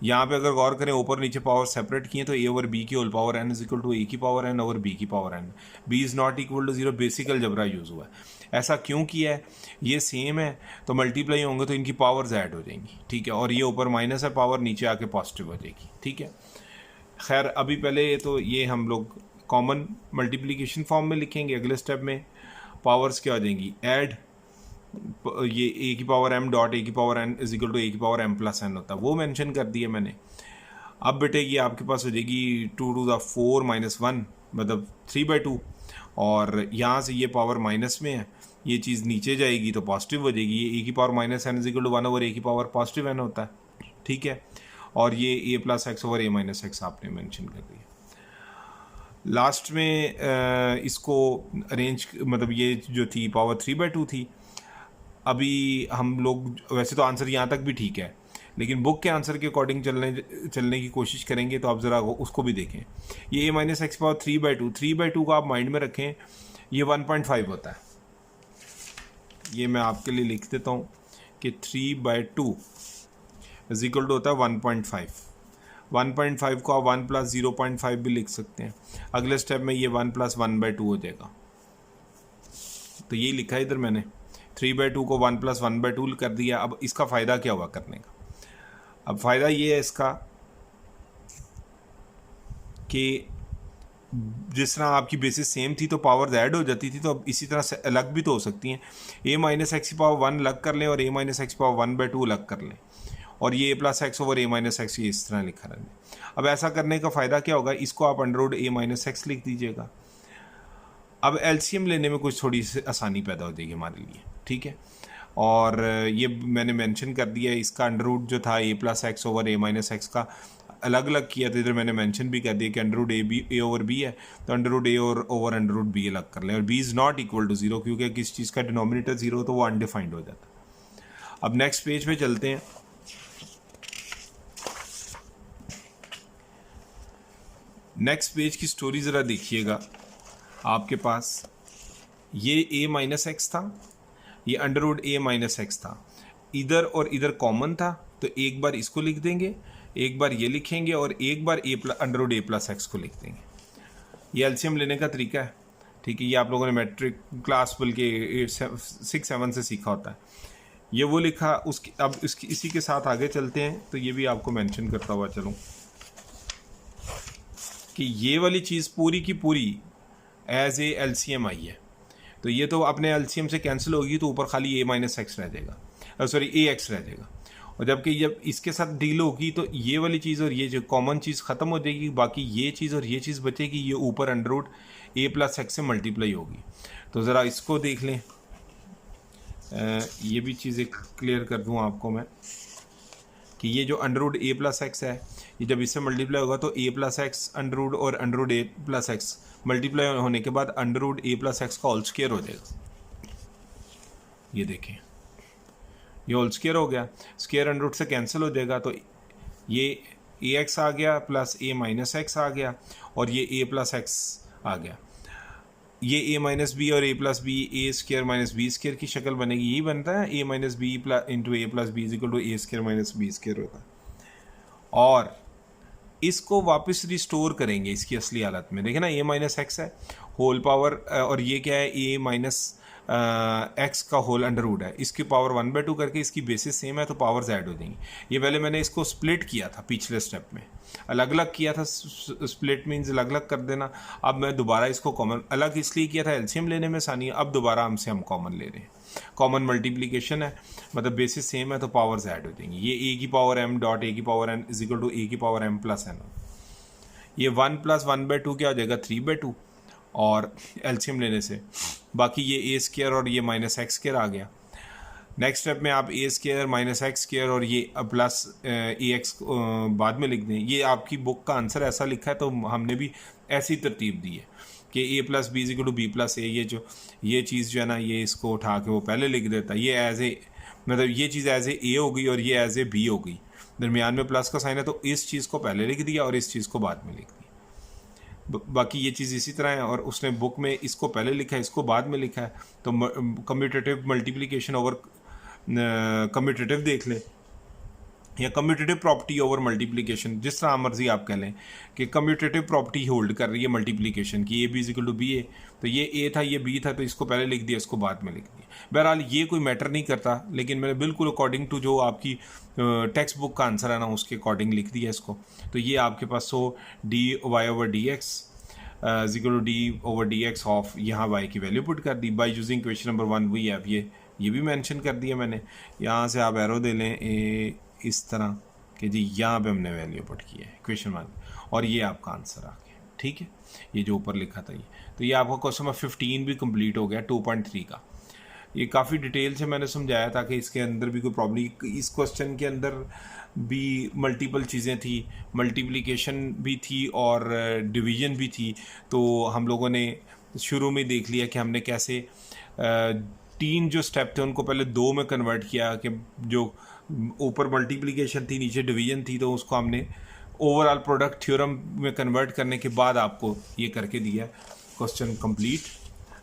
यहाँ पे अगर गौर करें ऊपर नीचे पावर सेपरेट किए तो ए ओवर बी की whole power n is equal to ए की पावर n ओवर बी की power n। B is not equal to 0, basic algebra use हुआ है। ऐसा क्यों किया है? ये सेम है तो मल्टीप्लाई होंगे तो इनकी पावर्स ऐड हो जाएंगी, ठीक है, और ये ऊपर माइनस है पावर, नीचे आके पॉजिटिव हो जाएगी, ठीक है। खैर अभी पहले तो ये हम लोग कॉमन मल्टीप्लिकेशन फॉर्म में लिखेंगे, अगले स्टेप में पावर्स क्या हो जाएंगी, ऐड, ये ए की पावर m डॉट ए की power n is equal to ए की पावर m प्लस n होता है, वो मेंशन कर दिया मैंने। अब बेटे ये आपके पास हो जाएगी 2 to the 4 - 1 मतलब 3/2, और यहाँ से ये पावर माइनस में है, ये चीज़ नीचे जाएगी तो पॉजिटिव हो जाएगी, ये ए की power -n is equal to 1 over a की पावर पॉजिटिव n होता है, ठीक है, और ये ए plus x over A minus x आपने मेंशन कर दिया। लास्ट में इसको अरेंज, मतलब ये जो थी पावर 3/2 थी। अभी हम लोग वैसे तो आंसर यहाँ तक भी ठीक है, लेकिन बुक के आंसर के अकॉर्डिंग चलने की कोशिश करेंगे, तो आप ज़रा उसको भी देखें। ये ए माइनस एक्स पावर 3/2 को आप माइंड में रखें, ये 1.5 होता है। ये मैं आपके लिए लिख देता हूँ कि 3/2 इज इक्वल टू होता है 1.5। 1.5 को आप 1 + 0.5 भी लिख सकते हैं। अगले स्टेप में ये 1 + 1/2 हो जाएगा, तो यही लिखा है इधर मैंने, 3/2 को 1 + 1/2 कर दिया। अब इसका फ़ायदा क्या हुआ करने का? अब फ़ायदा ये है इसका कि जिस तरह आपकी बेसिस सेम थी तो पावर्स ऐड हो जाती थी, तो अब इसी तरह से अलग भी तो हो सकती हैं। ए माइनस एक्स की पावर 1 अलग कर लें और ए माइनस एक्स की पावर 1/2 अलग कर लें, और ये ए plus x over A minus x ये इस तरह लिखा रहेंगे। अब ऐसा करने का फ़ायदा क्या होगा, इसको आप अंडर ए माइनस एक्स लिख दीजिएगा। अब एलसीएम लेने में कुछ थोड़ी सी आसानी पैदा हो जाएगी हमारे लिए, ठीक है। और ये मैंने मेंशन कर दिया है, इसका अंडर रूट जो था ए plus x over A minus x का अलग अलग किया, तो इधर मैंने मेंशन भी कर दिया कि under root a over B है, तो अंडर रूट ए और ओवर अंडर रूट बी अलग कर लें, और b is not equal to 0, क्योंकि किस चीज़ का डिनोमिनेटर 0 तो वो अनडिफाइंड हो जाता है। अब नेक्स्ट पेज पे चलते हैं। नेक्स्ट पेज की स्टोरी ज़रा देखिएगा। आपके पास ये ए माइनस एक्स था, ये under root A minus x था, इधर और इधर कॉमन था, तो एक बार इसको लिख देंगे, एक बार ये लिखेंगे, और एक बार under root A plus x को लिख देंगे। ये एलसीएम लेने का तरीका है, ठीक है। ये आप लोगों ने मैट्रिक क्लास बल्कि 6-7 से सीखा होता है। ये वो लिखा, उसकी अब इसी के साथ आगे चलते हैं, तो ये भी आपको मेंशन करता हुआ चलूँ कि ये वाली चीज़ पूरी की पूरी एज ए एलसीएम आई है, तो ये तो अपने एलसीएम से कैंसिल होगी, तो ऊपर खाली ए माइनस एक्स रह जाएगा, सॉरी ए एक्स रह जाएगा। और जबकि जब इसके साथ डील होगी तो ये वाली चीज़ और ये जो कॉमन चीज़ ख़त्म हो जाएगी, बाकी ये चीज़ और ये चीज़ बचेगी, ये ऊपर under root A plus x से मल्टीप्लाई होगी। तो ज़रा इसको देख लें, ये भी चीज़ें क्लियर कर दूँ आपको मैं कि ये जो under root A plus x है, ये जब इससे मल्टीप्लाई होगा तो ए प्लस एक्स अंडर रूट और under root A plus x multiply होने के बाद under root A plus x का होल स्क्वायर हो जाएगा। ये देखें, ये होल स्क्वायर हो गया, स्क्वायर अंडर रूट से कैंसिल हो जाएगा, तो ये ए एक्स आ गया प्लस ए माइनस एक्स आ गया, और ये ए प्लस एक्स आ गया। ये ए माइनस बी और a plus b a square minus b square की शक्ल बनेगी, यही बनता है a minus b into a plus B is equal to a square minus b square होता है। और इसको वापस रिस्टोर करेंगे इसकी असली हालत में। देखें ना, ए माइनस एक्स है होल पावर, और ये क्या है, ए माइनस एक्स का होल अंडर रूट है, इसकी पावर 1/2 करके इसकी बेसिस सेम है तो पावर्स ऐड हो जाएंगी। ये पहले मैंने इसको स्प्लिट किया था पिछले स्टेप में, अलग अलग किया था, स्प्लिट मीन्स अलग अलग कर देना। अब मैं दोबारा इसको कॉमन अलग इसलिए किया था एलसीएम लेने में आसानी है, अब दोबारा हमसे हम कॉमन ले रहे हैं। कॉमन मल्टीप्लिकेशन है, मतलब बेसिस सेम है तो पावर्स ऐड हो जाएंगी। ये ए की पावर m डॉट ए की power n is equal to ए की पावर m प्लस n। ये 1 + 1/2 क्या हो जाएगा, 3/2, और एलसीएम लेने से बाकी ये ए स्क्वायर और ये माइनस एक्स स्क्वायर आ गया। नेक्स्ट स्टेप में आप ए स्क्वायर माइनस एक्स स्क्वायर और ये प्लस ए एक्स बाद में लिख दें। ये आपकी बुक का आंसर ऐसा लिखा है, तो हमने भी ऐसी तरतीब दी है कि a plus B is equal to b plus a. ये चीज़ जो है ना, ये इसको उठा के वो पहले लिख देता है, ये एज ए, मतलब ये चीज़ एज ए हो गई और ये एज ए बी हो गई, दरमियान में प्लस का साइन है, तो इस चीज़ को पहले लिख दिया और इस चीज़ को बाद में लिख दिया। बाकी ये चीज़ इसी तरह है, और उसने बुक में इसको पहले लिखा है, इसको बाद में लिखा है, तो कम्यूटेटिव मल्टीप्लिकेशन ओवर कम्यूटेटिव देख लें, या कम्यूटेटिव प्रॉपर्टी ओवर मल्टीप्लिकेशन, जिस तरह मर्जी आप कह लें कि कम्यूटेटिव प्रॉपर्टी होल्ड कर रही है मल्टीप्लिकेशन की, a b is equal to b a, तो ये ए था ये बी था, तो इसको पहले लिख दिया, इसको बाद में लिख दिया। बहरहाल ये कोई मैटर नहीं करता, लेकिन मैंने बिल्कुल अकॉर्डिंग टू जो आपकी टेक्स्ट बुक का आंसर है ना, उसके अकॉर्डिंग लिख दिया इसको। तो ये आपके पास d Y over D x is equal to d over D x of, यहाँ वाई की वैल्यू पुट कर दी बाई यूजिंग क्वेश्चन नंबर 1। वही आप ये भी मेंशन कर दिया मैंने, यहाँ से आप एरो दे लें इस तरह कि जी यहाँ पे हमने वैल्यू पुट की है क्वेश्चन 1, और ये आपका आंसर आ गया। ठीक है, ये जो ऊपर लिखा था ये, तो ये आपका क्वेश्चन नंबर 15 भी कंप्लीट हो गया 2.3 का। ये काफ़ी डिटेल से मैंने समझाया ताकि इसके अंदर भी कोई प्रॉब्लम, इस क्वेश्चन के अंदर भी मल्टीपल चीज़ें थी, मल्टीप्लिकेशन भी थी और डिवीज़न भी थी। तो हम लोगों ने शुरू में देख लिया कि हमने कैसे 3 जो स्टेप थे उनको पहले 2 में कन्वर्ट किया, कि जो ऊपर मल्टीप्लिकेशन थी नीचे डिवीज़न थी, तो उसको हमने ओवरऑल प्रोडक्ट थ्योरम में कन्वर्ट करने के बाद आपको ये करके दिया क्वेश्चन कंप्लीट।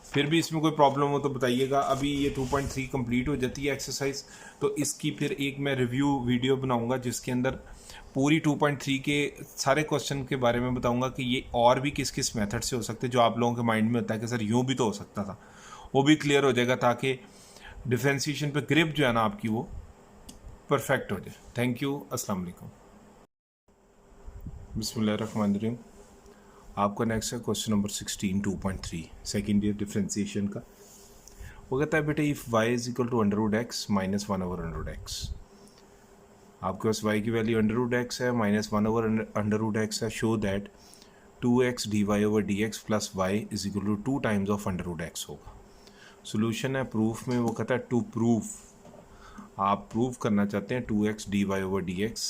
फिर भी इसमें कोई प्रॉब्लम हो तो बताइएगा। अभी ये 2.3 कंप्लीट हो जाती है एक्सरसाइज, तो इसकी फिर एक मैं रिव्यू वीडियो बनाऊंगा जिसके अंदर पूरी 2.3 के सारे क्वेश्चन के बारे में बताऊंगा कि ये और भी किस किस मेथड से हो सकते हैं, जो आप लोगों के माइंड में होता है कि सर यूँ भी तो हो सकता था, वो भी क्लियर हो जाएगा, ताकि डिफ्रेंशिएशन पे ग्रिप जो है ना आपकी वो परफेक्ट हो जाए। थैंक यू, अस्सलाम वालेकुम। बिस्मिल्लाहिर्रहमानिर्रहीम। आपका नेक्स्ट है question number 16 2.3 second year differentiation का। वो कहता है बेटे if y is equal to under root x minus 1 over under root x, आपके पास y की वैल्यू अंडर रूट एक्स है, minus 1 over under root x है, show that 2x dy over dx plus y is equal to 2 times of under root x होगा। Solution है proof में, वो कहता है टू प्रूफ, आप प्रूव करना चाहते हैं 2x dy over dx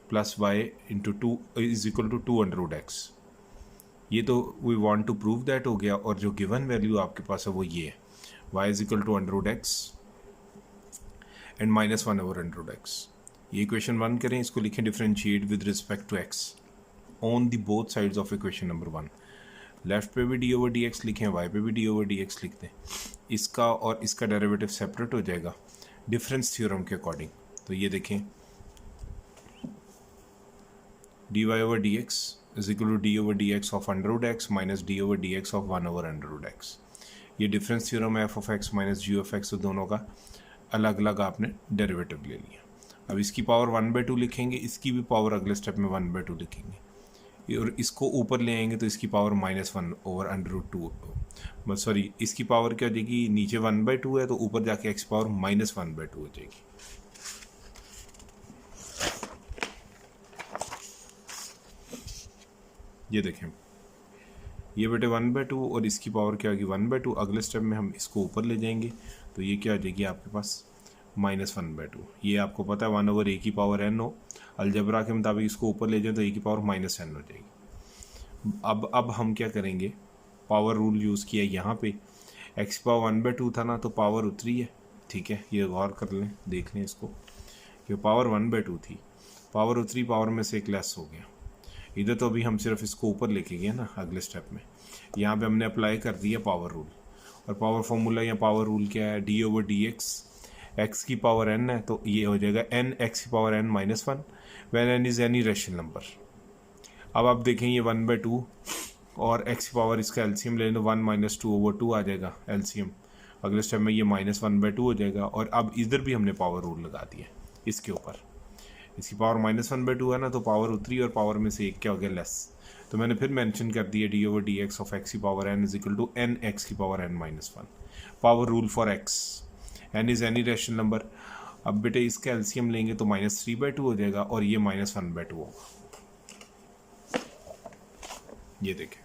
plus y into 2 is equal to 2 under root x. ये तो we want to prove that हो गया, और जो गिवन वैल्यू आपके पास है वो ये है, y is equal to under root x and minus 1 over under root x. ये इक्वेशन 1 करें, इसको लिखें differentiate with respect to x on the both sides of equation number 1। Left पे भी डी ओवर डी एक्स लिखें, y पे भी d over D x लिख दें। इसका और इसका डेरिवेटिव सेपरेट हो जाएगा डिफरेंस थ्योरम के अकॉर्डिंग। तो ये देखें d Y over D x is equal to d over D x of under root x minus d over D x of 1 over under root x. ये difference theorem है f of x minus g of x, तो दोनों का अलग अलग आपने derivative ले लिया। अब इसकी पावर 1/2 लिखेंगे, इसकी भी पावर अगले स्टेप में 1/2 लिखेंगे, और इसको ऊपर ले आएंगे तो इसकी power -1 over under root 2, sorry इसकी पावर क्या हो जाएगी, नीचे 1/2 है तो ऊपर जाके एक्स पावर -1/2 हो जाएगी। ये देखें, ये बेटे 1/2 और इसकी पावर क्या होगी 1/2। अगले स्टेप में हम इसको ऊपर ले जाएंगे तो ये क्या हो जाएगी आपके पास -1/2। ये आपको पता है 1 ओवर ए की पावर n हो, अलजबरा के मुताबिक इसको ऊपर ले जाए तो ए की पावर -n हो जाएगी। अब हम क्या करेंगे, पावर रूल यूज़ किया यहाँ पे, एक्स पावर 1/2 था ना तो पावर उतरी है, ठीक है, ये गौर कर लें, देख लें इसको कि पावर 1/2 थी, पावर उतरी, पावर में से एक लेस हो गया। इधर तो अभी हम सिर्फ इसको ऊपर लेके गए ना अगले स्टेप में, यहाँ पे हमने अप्लाई कर दिया पावर रूल, और पावर फॉर्मूला या पावर रूल क्या है, डी ओवर डी एक्स की पावर n है तो ये हो जाएगा n x की power n -1 when n is any rational number. अब आप देखें ये 1/2 और x की पावर इसका एलसीएम ले लो 1 - 2 ओवर 2 आ जाएगा एलसीएम। अगले स्टेप में ये -1/2 हो जाएगा, और अब इधर भी हमने पावर रूल लगा दिया इसके ऊपर, इसकी पावर -1/2 है ना तो पावर उतरी और पावर में से एक क्या हो गया लेस, तो मैंने फिर मेंशन कर दिया d over D x of x की power n is equal to n x की power n -1। Power rule for x, n is any rational number. अब बेटे इसका एलसीएम लेंगे तो -3/2 हो जाएगा और ये -1/2 होगा। ये देखें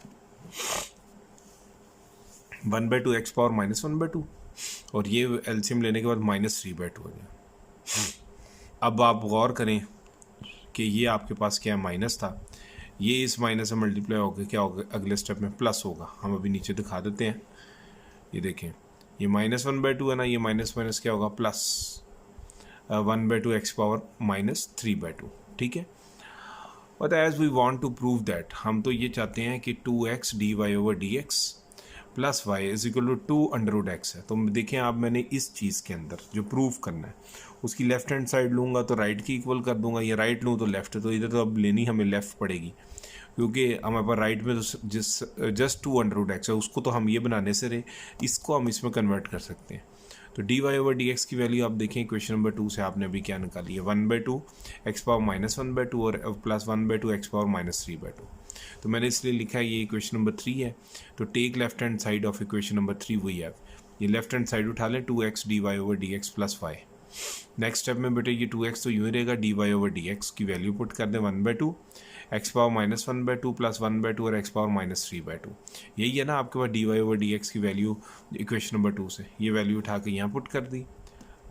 1/2 x पावर -1/2 और ये एलसीएम लेने के बाद -3/2 हो जाएगा। अब आप गौर करें कि ये आपके पास क्या माइनस था, ये इस माइनस से मल्टीप्लाई होकर क्या होगा अगले स्टेप में प्लस होगा। हम अभी नीचे दिखा देते हैं, ये देखें ये -1/2 है ना, ये माइनस माइनस क्या होगा प्लस 1/2 x पावर -3/2, ठीक है। But as we want to prove that, हम तो ये चाहते हैं कि 2x dy over dx plus y is equal to 2 under root x है। तो देखें आप, मैंने इस चीज़ के अंदर जो प्रूव करना है उसकी लेफ्ट हैंड साइड लूँगा तो राइट की इक्वल कर दूंगा, या राइट लूँ तो लेफ्ट, तो इधर तो अब लेनी हमें लेफ्ट पड़ेगी क्योंकि हमारे पास राइट में तो जस्ट 2 अंडर रूट एक्स है, उसको तो हम ये बनाने से रहे, इसको हम इसमें कन्वर्ट कर सकते हैं। तो d Y over D x की वैल्यू आप देखें इक्वेशन नंबर 2 से आपने अभी क्या निकाली है, 1/2 एक्स पावर -1/2 और प्लस 1/2 एक्स पावर -3/2। तो मैंने इसलिए लिखा है ये इक्वेशन नंबर 3 है। तो take left hand side of equation number 3 we have, ये लेफ्ट हैंड साइड उठा लें 2x dy over dx plus y. Next step में बेटे ये 2x तो यूँ ही रहेगा, dy ओवर dx की वैल्यू पुट कर दें 1/2 एक्स पावर -1/2 प्लस 1/2 और एक्स पावर -3/2। यही है ना आपके पास dy ओवर dx की वैल्यू इक्वेशन नंबर 2 से, ये वैल्यू उठा के यहाँ पुट कर दी।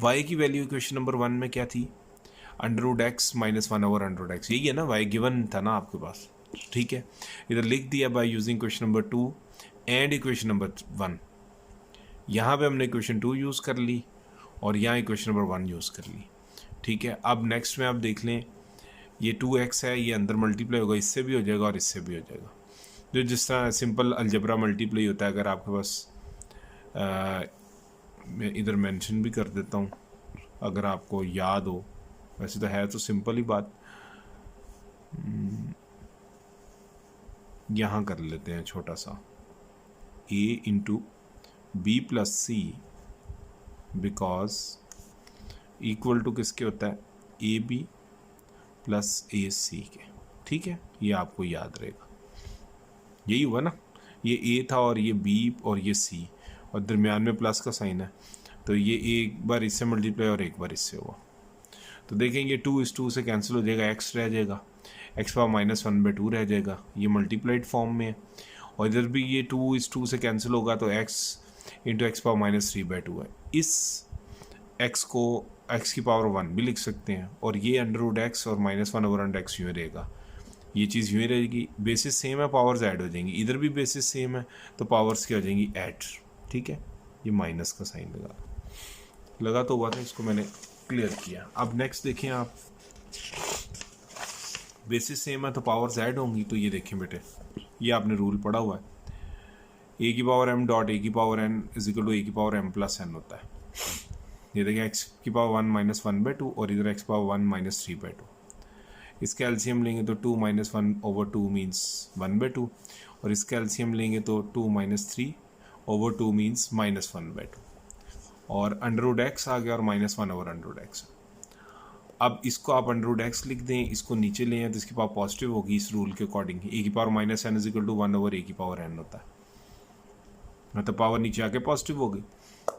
y की वैल्यू इक्वेशन नंबर 1 में क्या थी, √x -1 ओवर √x, यही है ना, y गिवन था ना आपके पास, ठीक है। इधर लिख दिया by using question number 2 and equation number 1। यहाँ पे हमने इक्वेशन 2 यूज़ कर ली और यहाँ इक्वेशन नंबर 1 यूज़ कर ली, ठीक है। अब नेक्स्ट में आप देख लें, ये 2x है, ये अंदर मल्टीप्लाई होगा, इससे भी हो जाएगा और इससे भी हो जाएगा, जो जिस तरह सिंपल अलजेब्रा मल्टीप्लाई होता है। अगर आपके पास मैं इधर मेंशन भी कर देता हूँ अगर आपको याद हो, वैसे तो है तो सिंपल ही बात, यहाँ कर लेते हैं छोटा सा, a into b plus c because equal to किसके होता है, ए बी प्लस ए सी के, ठीक है। ये आपको याद रहेगा, यही हुआ ना, ये ए था और ये बी और ये सी और दरमियान में प्लस का साइन है, तो ये एक बार इससे मल्टीप्लाई और एक बार इससे हुआ। तो देखेंगे 2 इस 2 से कैंसिल हो जाएगा, एक्स रह जाएगा, एक्स पावर -1/2 रह जाएगा, ये मल्टीप्लाइड फॉर्म में है। और इधर भी ये 2 इस 2 से कैंसिल होगा तो x इंटू एक्स पावर -3/2 है। इस x को x की पावर 1 भी लिख सकते हैं, और ये √x और -1 ओवर √x यूँ रहेगा, ये चीज़ यूँ रहेगी। बेसिस सेम है, पावर्स ऐड हो जाएंगी, इधर भी बेसिस सेम है तो पावर्स क्या हो जाएंगी, ऐड, ठीक है। ये माइनस का साइन लगा तो हुआ था, इसको मैंने क्लियर किया। अब नेक्स्ट देखें आप, बेसिस सेम है तो पावर्स ऐड होंगी, तो ये देखें बेटे, ये आपने रूल पढ़ा हुआ है, a की पावर m डॉट a की power n is equal to a की पावर m प्लस n होता है। ये देखें x की पावर 1 -1/2 और इधर x पावर 1 -3/2। इसका एलसीएम लेंगे तो 2 - 1 ओवर 2 मीन्स 1/2, और इसका एलसीएम लेंगे तो 2 - 3 ओवर 2 मीन्स -1/2, और √x आ गया और -1 ओवर √x। अब इसको आप √x लिख दें, इसको नीचे ले आए तो इसकी पावर पॉजिटिव होगी इस रूल के अकॉर्डिंग, a की power -n is equal to 1 over a की पावर n होता है, मतलब पावर नीचे आके पॉजिटिव हो गई।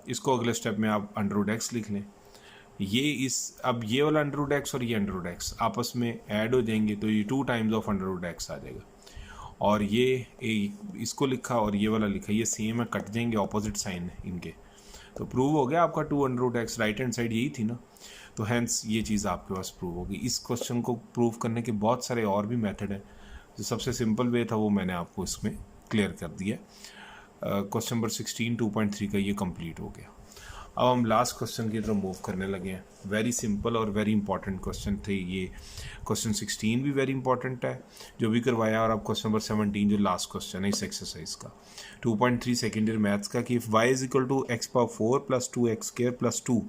इसको अगले स्टेप में आप √x लिख लें, ये इस अब ये वाला √x और ये √x आपस में ऐड हो जाएंगे तो ये 2 टाइम्स ऑफ √x आ जाएगा, और ये इसको लिखा और ये वाला लिखा, ये सेम है, कट जाएंगे, ऑपोजिट साइन है इनके, तो प्रूव हो गया आपका 2 √x, राइट हैंड साइड यही थी ना, तो हैंस ये चीज़ आपके पास प्रूव होगी। इस क्वेश्चन को प्रूव करने के बहुत सारे और भी मेथड हैं, जो सबसे सिंपल वे था वो मैंने आपको इसमें क्लियर कर दिया। क्वेश्चन नंबर 16 2.3 का ये कंप्लीट हो गया। अब हम लास्ट क्वेश्चन की तरफ मूव करने लगे हैं। वेरी सिंपल और वेरी इंपॉर्टेंट क्वेश्चन थे ये। क्वेश्चन 16 भी वेरी इंपॉर्टेंट है जो भी करवाया, और अब क्वेश्चन नंबर 17 जो लास्ट क्वेश्चन है इस एक्सरसाइज का 2.3 सेकेंड ईयर मैथ्स का, कि y is equal to x power 4 plus 2x square plus 2,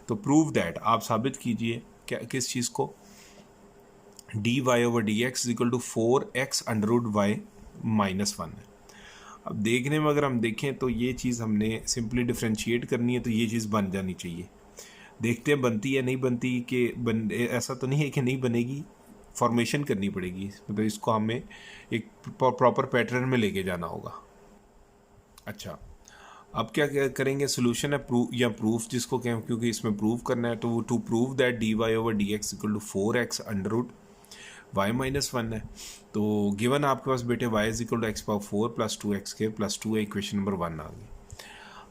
तो प्रूव दैट, आप साबित कीजिए क्या, किस चीज़ को, dy over dx is equal to 4x under root y -1 है। अब देखने में अगर हम देखें तो ये चीज़ हमने सिंपली डिफ्रेंशिएट करनी है, तो ये चीज़ बन जानी चाहिए। देखते हैं बनती है नहीं बनती, कि ऐसा तो नहीं है कि नहीं बनेगी, फॉर्मेशन करनी पड़ेगी, मतलब इसको हमें एक प्रॉपर पैटर्न में लेके जाना होगा। अच्छा, अब क्या करेंगे, सोल्यूशन है प्रूफ जिसको कहें, क्योंकि इसमें प्रूव करना है, तो to prove that dy over dx equal to 4x under root y -1 है। तो गिवन आपके पास बेटे y is equal to x power 4 plus 2x square plus 2 है, इक्वेशन नंबर 1 आ गई।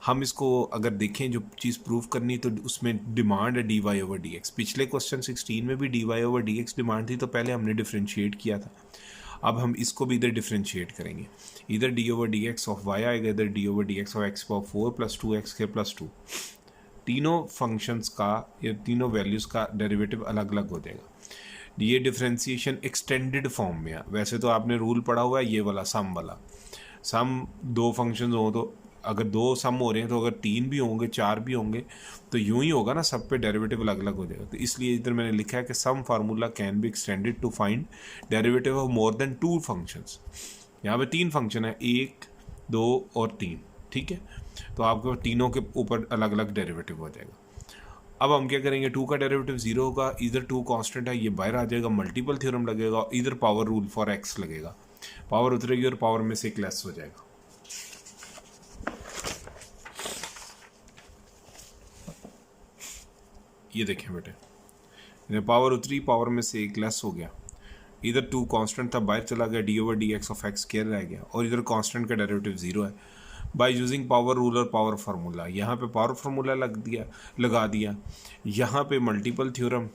हम इसको अगर देखें जो चीज़ प्रूव करनी, तो उसमें डिमांड है dy ओवर dx। पिछले क्वेश्चन 16 में भी dy ओवर dx डिमांड थी, तो पहले हमने डिफ्रेंशिएट किया था, अब हम इसको भी इधर डिफ्रेंशिएट करेंगे, इधर d over D x of y आएगा, इधर d over D x of x power 4 plus 2x के प्लस 2। तीनों फंक्शंस का या तीनों वैल्यूज़ का डेरिवेटिव अलग अलग हो जाएगा। ये डिफ्रेंसिएशन एक्सटेंडेड फॉर्म में है। वैसे तो आपने रूल पढ़ा हुआ है ये वाला सम वाला, सम दो फंक्शंस हो तो अगर दो सम हो रहे हैं तो अगर तीन भी होंगे चार भी होंगे तो यूं ही होगा ना, सब पे डेरिवेटिव अलग अलग हो जाएगा। तो इसलिए इधर मैंने लिखा है कि sum formula can be extended to find derivative of more than two functions. यहाँ पे तीन फंक्शन है, एक दो और तीन, ठीक है। तो आपके तीनों के ऊपर अलग अलग डेरिवेटिव हो जाएगा। अब हम क्या करेंगे, टू का डेरिवेटिव जीरो होगा, इधर टू कांस्टेंट है ये बाहर आ जाएगा, मल्टीपल थ्योरम लगेगा, इधर पावर रूल फॉर एक्स लगेगा, पावर उतरेगी और पावर में से एक लेस हो जाएगा। ये देखें बेटे, पावर उतरी, पावर में से एक लेस हो गया, इधर टू कांस्टेंट था बाहर चला गया, D over D x of x square रह गया, और इधर कांस्टेंट का डेरिवेटिव जीरो है। बाय यूजिंग पावर रूल और पावर फार्मूला, यहाँ पे पावर फार्मूला लगा दिया, यहाँ पे मल्टीपल थ्योरम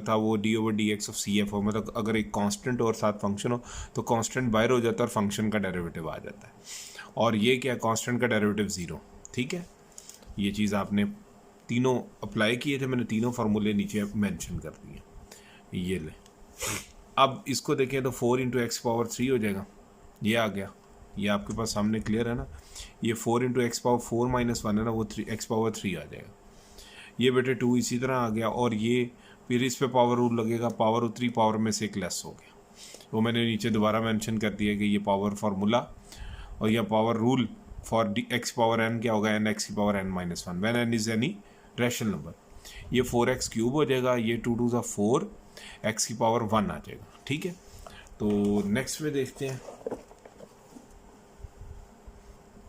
था वो d over D x of C f हो, मतलब अगर एक कांस्टेंट और साथ फंक्शन हो तो कांस्टेंट बाहर हो जाता है और फंक्शन का डेरिवेटिव आ जाता है। और ये क्या, कांस्टेंट का डेरिवेटिव जीरो, ठीक है। ये चीज़ आपने तीनों अप्लाई किए थे, मैंने तीनों फार्मूले नीचे मेंशन कर दिए। ये ले, अब इसको देखें तो 4 इंटू एक्स पावर 3 हो जाएगा, ये आ गया, ये आपके पास सामने क्लियर है ना। ये 4 इंटू एक्स पावर 4 माइनस 1 है ना, वो 3 एक्स पावर 3 आ जाएगा। ये बेटे 2 इसी तरह आ गया, और ये फिर इस पे पावर रूल लगेगा, पावर उतरी, पावर में से एक लेस हो गया, वो मैंने नीचे दोबारा मेंशन कर दिया कि ये पावर फार्मूला और यह power rule for x power n क्या होगा, एन एक्स की power n minus 1 when n is any rational number. ये 4x क्यूब हो जाएगा, ये 2 2 4 एक्स की पावर 1 आ जाएगा, ठीक है। तो नेक्स्ट में देखते हैं,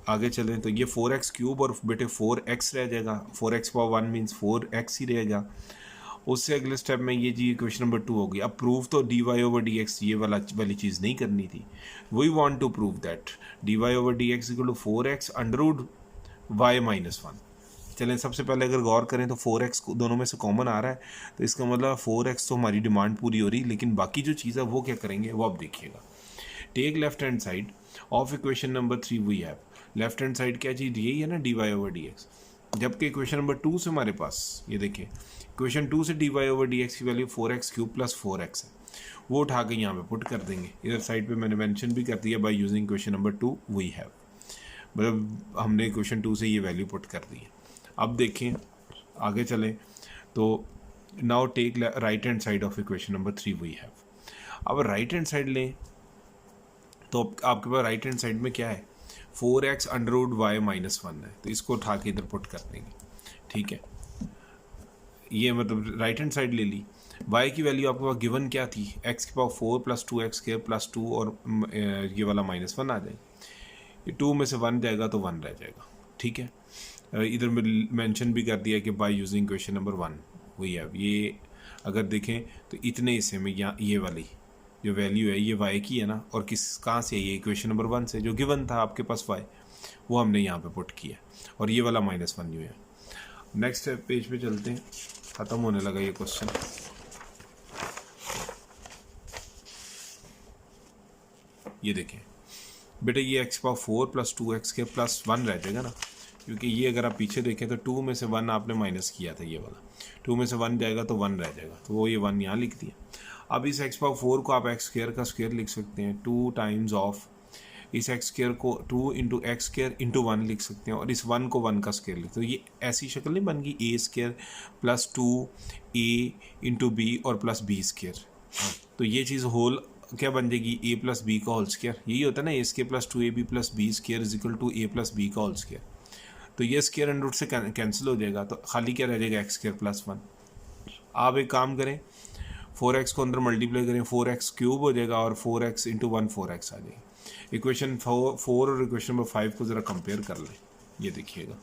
आगे चलें तो ये 4x क्यूब और बेटे 4x रह जाएगा, 4x पावर 1 मीन्स 4x ही रहेगा। उससे अगले स्टेप में ये जी क्वेश्चन नंबर 2 होगी। अब प्रूव तो d Y over D x ये वाली चीज़ नहीं करनी थी, we want to prove that d Y over D x equal to 4x under root y minus 1। चलें सबसे पहले अगर गौर करें तो 4x दोनों में से कॉमन आ रहा है, तो इसका मतलब 4x तो हमारी डिमांड पूरी हो रही, लेकिन बाकी जो चीज़ है वो क्या करेंगे वो आप देखिएगा। Take left hand side of equation number 3 we have, left hand side क्या चीज़ यही है ना, d Y over D x. जबकि इक्वेशन नंबर 2 से हमारे पास ये देखिए, इक्वेशन 2 से d Y over D x की value 4x cube plus 4x है, वो उठा के यहाँ पे पुट कर देंगे। इधर साइड पे मैंने मेंशन भी कर दिया by using equation number 2 we have, मतलब हमने इक्वेशन 2 से ये वैल्यू पुट कर दी है। अब देखें आगे चलें तो now take right hand side of equation number 3 we have. अब राइट हैंड साइड लें तो आपके पास राइट हैंड साइड में क्या है, 4x under root y minus 1 है, तो इसको उठा के इधर पुट कर देंगे, ठीक है। ये मतलब राइट हैंड साइड ले ली, y की वैल्यू आपके पास गिवन क्या थी, x की power 4 plus 2x square plus 2 और ये वाला माइनस 1 आ जाएगा, ये 2 में से 1 जाएगा तो 1 रह जाएगा, ठीक है। इधर में मेंशन भी कर दिया कि बाय यूजिंग क्वेश्चन नंबर 1 वही है। ये अगर देखें तो इतने हिस्से में यहाँ ये वाली जो वैल्यू है ये y की है ना, और कहाँ से है, ये इक्वेशन नंबर 1 से जो गिवन था आपके पास y, वो हमने यहाँ पे पुट किया, और ये वाला -1 जो है। नेक्स्ट पेज पे चलते हैं, ख़त्म होने लगा ये क्वेश्चन। ये देखें बेटा, ये x पावर 4 प्लस 2x के प्लस 1 रह जाएगा ना, क्योंकि ये अगर आप पीछे देखें तो 2 में से 1 आपने माइनस किया था, ये वाला 2 में से 1 जाएगा तो 1 रह जाएगा, तो वो ये 1 यहाँ लिख दिया। अब इस x पावर 4 को आप एक्स स्क्वायर का स्क्वायर लिख सकते हैं, 2 टाइम्स ऑफ इस एक्स स्क्वायर को 2 इंटू एक्स स्क्वायर इंटू 1 लिख सकते हैं, और इस 1 को 1 का स्क्वायर लिखते हैं। तो ये ऐसी शक्ल नहीं बन गई, a square plus 2a into b और प्लस बी स्क्वायर, तो ये चीज़ होल क्या बन जाएगी, a प्लस बी का होल स्क्वायर। यही होता है ना, a square plus 2ab plus b square is equal to a plus b का होल स्क्वायर। तो ये स्क्वायर अंडर रूट से कैंसिल हो जाएगा, तो खाली क्या रह जाएगा, एक्स स्क्वायर प्लस 1। आप एक काम करें, 4x को अंदर मल्टीप्लाई करें, 4x क्यूब हो जाएगा, और 4x इंटू 1 4x आ जाएगी। इक्वेशन 4 और इक्वेशन नंबर 5 को ज़रा कंपेयर कर लें, ये देखिएगा।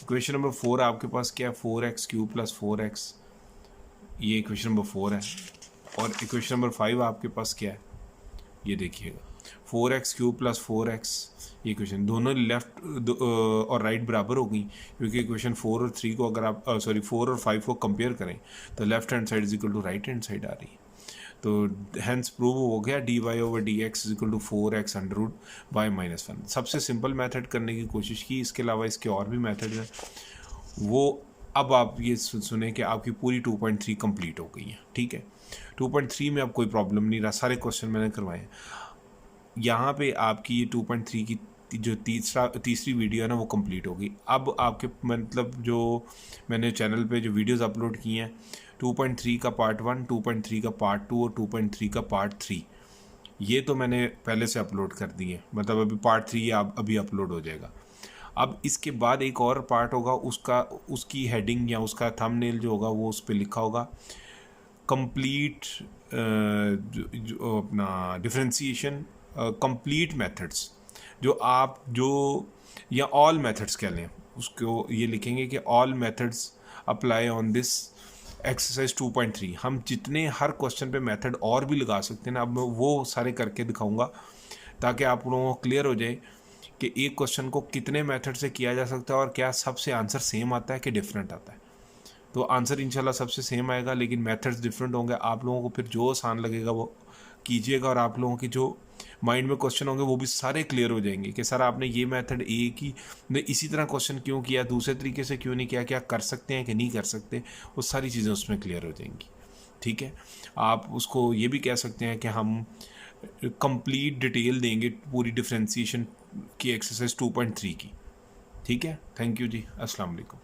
इक्वेशन नंबर 4 आपके पास क्या है, 4x क्यूब प्लस 4x, ये इक्वेशन नंबर 4 है, और इक्वेशन नंबर 5 आपके पास क्या है, ये देखिएगा 4x क्यूब प्लस 4x। ये इक्वेशन दोनों लेफ्ट और राइट बराबर हो गई, क्योंकि इक्वेशन 4 और 3 को अगर आप 4 और 5 को कंपेयर करें तो left hand side is equal to right hand side आ रही है। तो हैंस प्रूव हो गया d Y over D x is equal to 4x under root y minus 1। सबसे सिंपल मेथड करने की कोशिश की, इसके अलावा इसके और भी मेथड हैं, वो अब आप ये सुने कि आपकी पूरी 2.3 कंप्लीट हो गई है। ठीक है, 2.3 में अब कोई प्रॉब्लम नहीं रहा, सारे क्वेश्चन मैंने करवाए हैं। यहाँ पे आपकी ये 2.3 की जो तीसरी वीडियो है ना वो कंप्लीट होगी। अब आपके मतलब जो मैंने चैनल पे जो वीडियोस अपलोड की हैं 2.3 का पार्ट 1, 2.3 का पार्ट 2 और 2.3 का पार्ट 3, ये तो मैंने पहले से अपलोड कर दिए, मतलब अभी पार्ट 3 अभी अपलोड हो जाएगा। अब इसके बाद एक और पार्ट होगा, उसकी हेडिंग या उसका थंबनेल जो होगा वो उस पर लिखा होगा कंप्लीट जो अपना डिफरेंशिएशन कंप्लीट मेथड्स, जो या ऑल मेथड्स कह लें, उसको ये लिखेंगे कि all methods apply on this exercise 2.3। हम जितने हर क्वेश्चन पे मेथड और भी लगा सकते हैं ना, अब मैं वो सारे करके दिखाऊंगा ताकि आप लोगों को क्लियर हो जाए कि एक क्वेश्चन को कितने मेथड से किया जा सकता है और क्या सबसे आंसर सेम आता है कि डिफरेंट आता है। तो आंसर इंशाल्लाह सबसे सेम आएगा, लेकिन मेथड्स डिफरेंट होंगे। आप लोगों को फिर जो आसान लगेगा वो कीजिएगा, और आप लोगों की जो माइंड में क्वेश्चन होंगे वो भी सारे क्लियर हो जाएंगे कि सर आपने ये मेथड एक ही ने इसी तरह क्वेश्चन क्यों किया, दूसरे तरीके से क्यों नहीं किया, क्या कर सकते हैं कि नहीं कर सकते, वो सारी चीज़ें उसमें क्लियर हो जाएंगी। ठीक है, आप उसको ये भी कह सकते हैं कि हम कंप्लीट डिटेल देंगे पूरी डिफरेंशिएशन की एक्सरसाइज 2.3 की। ठीक है, थैंक यू जी, अस्सलाम वालेकुम।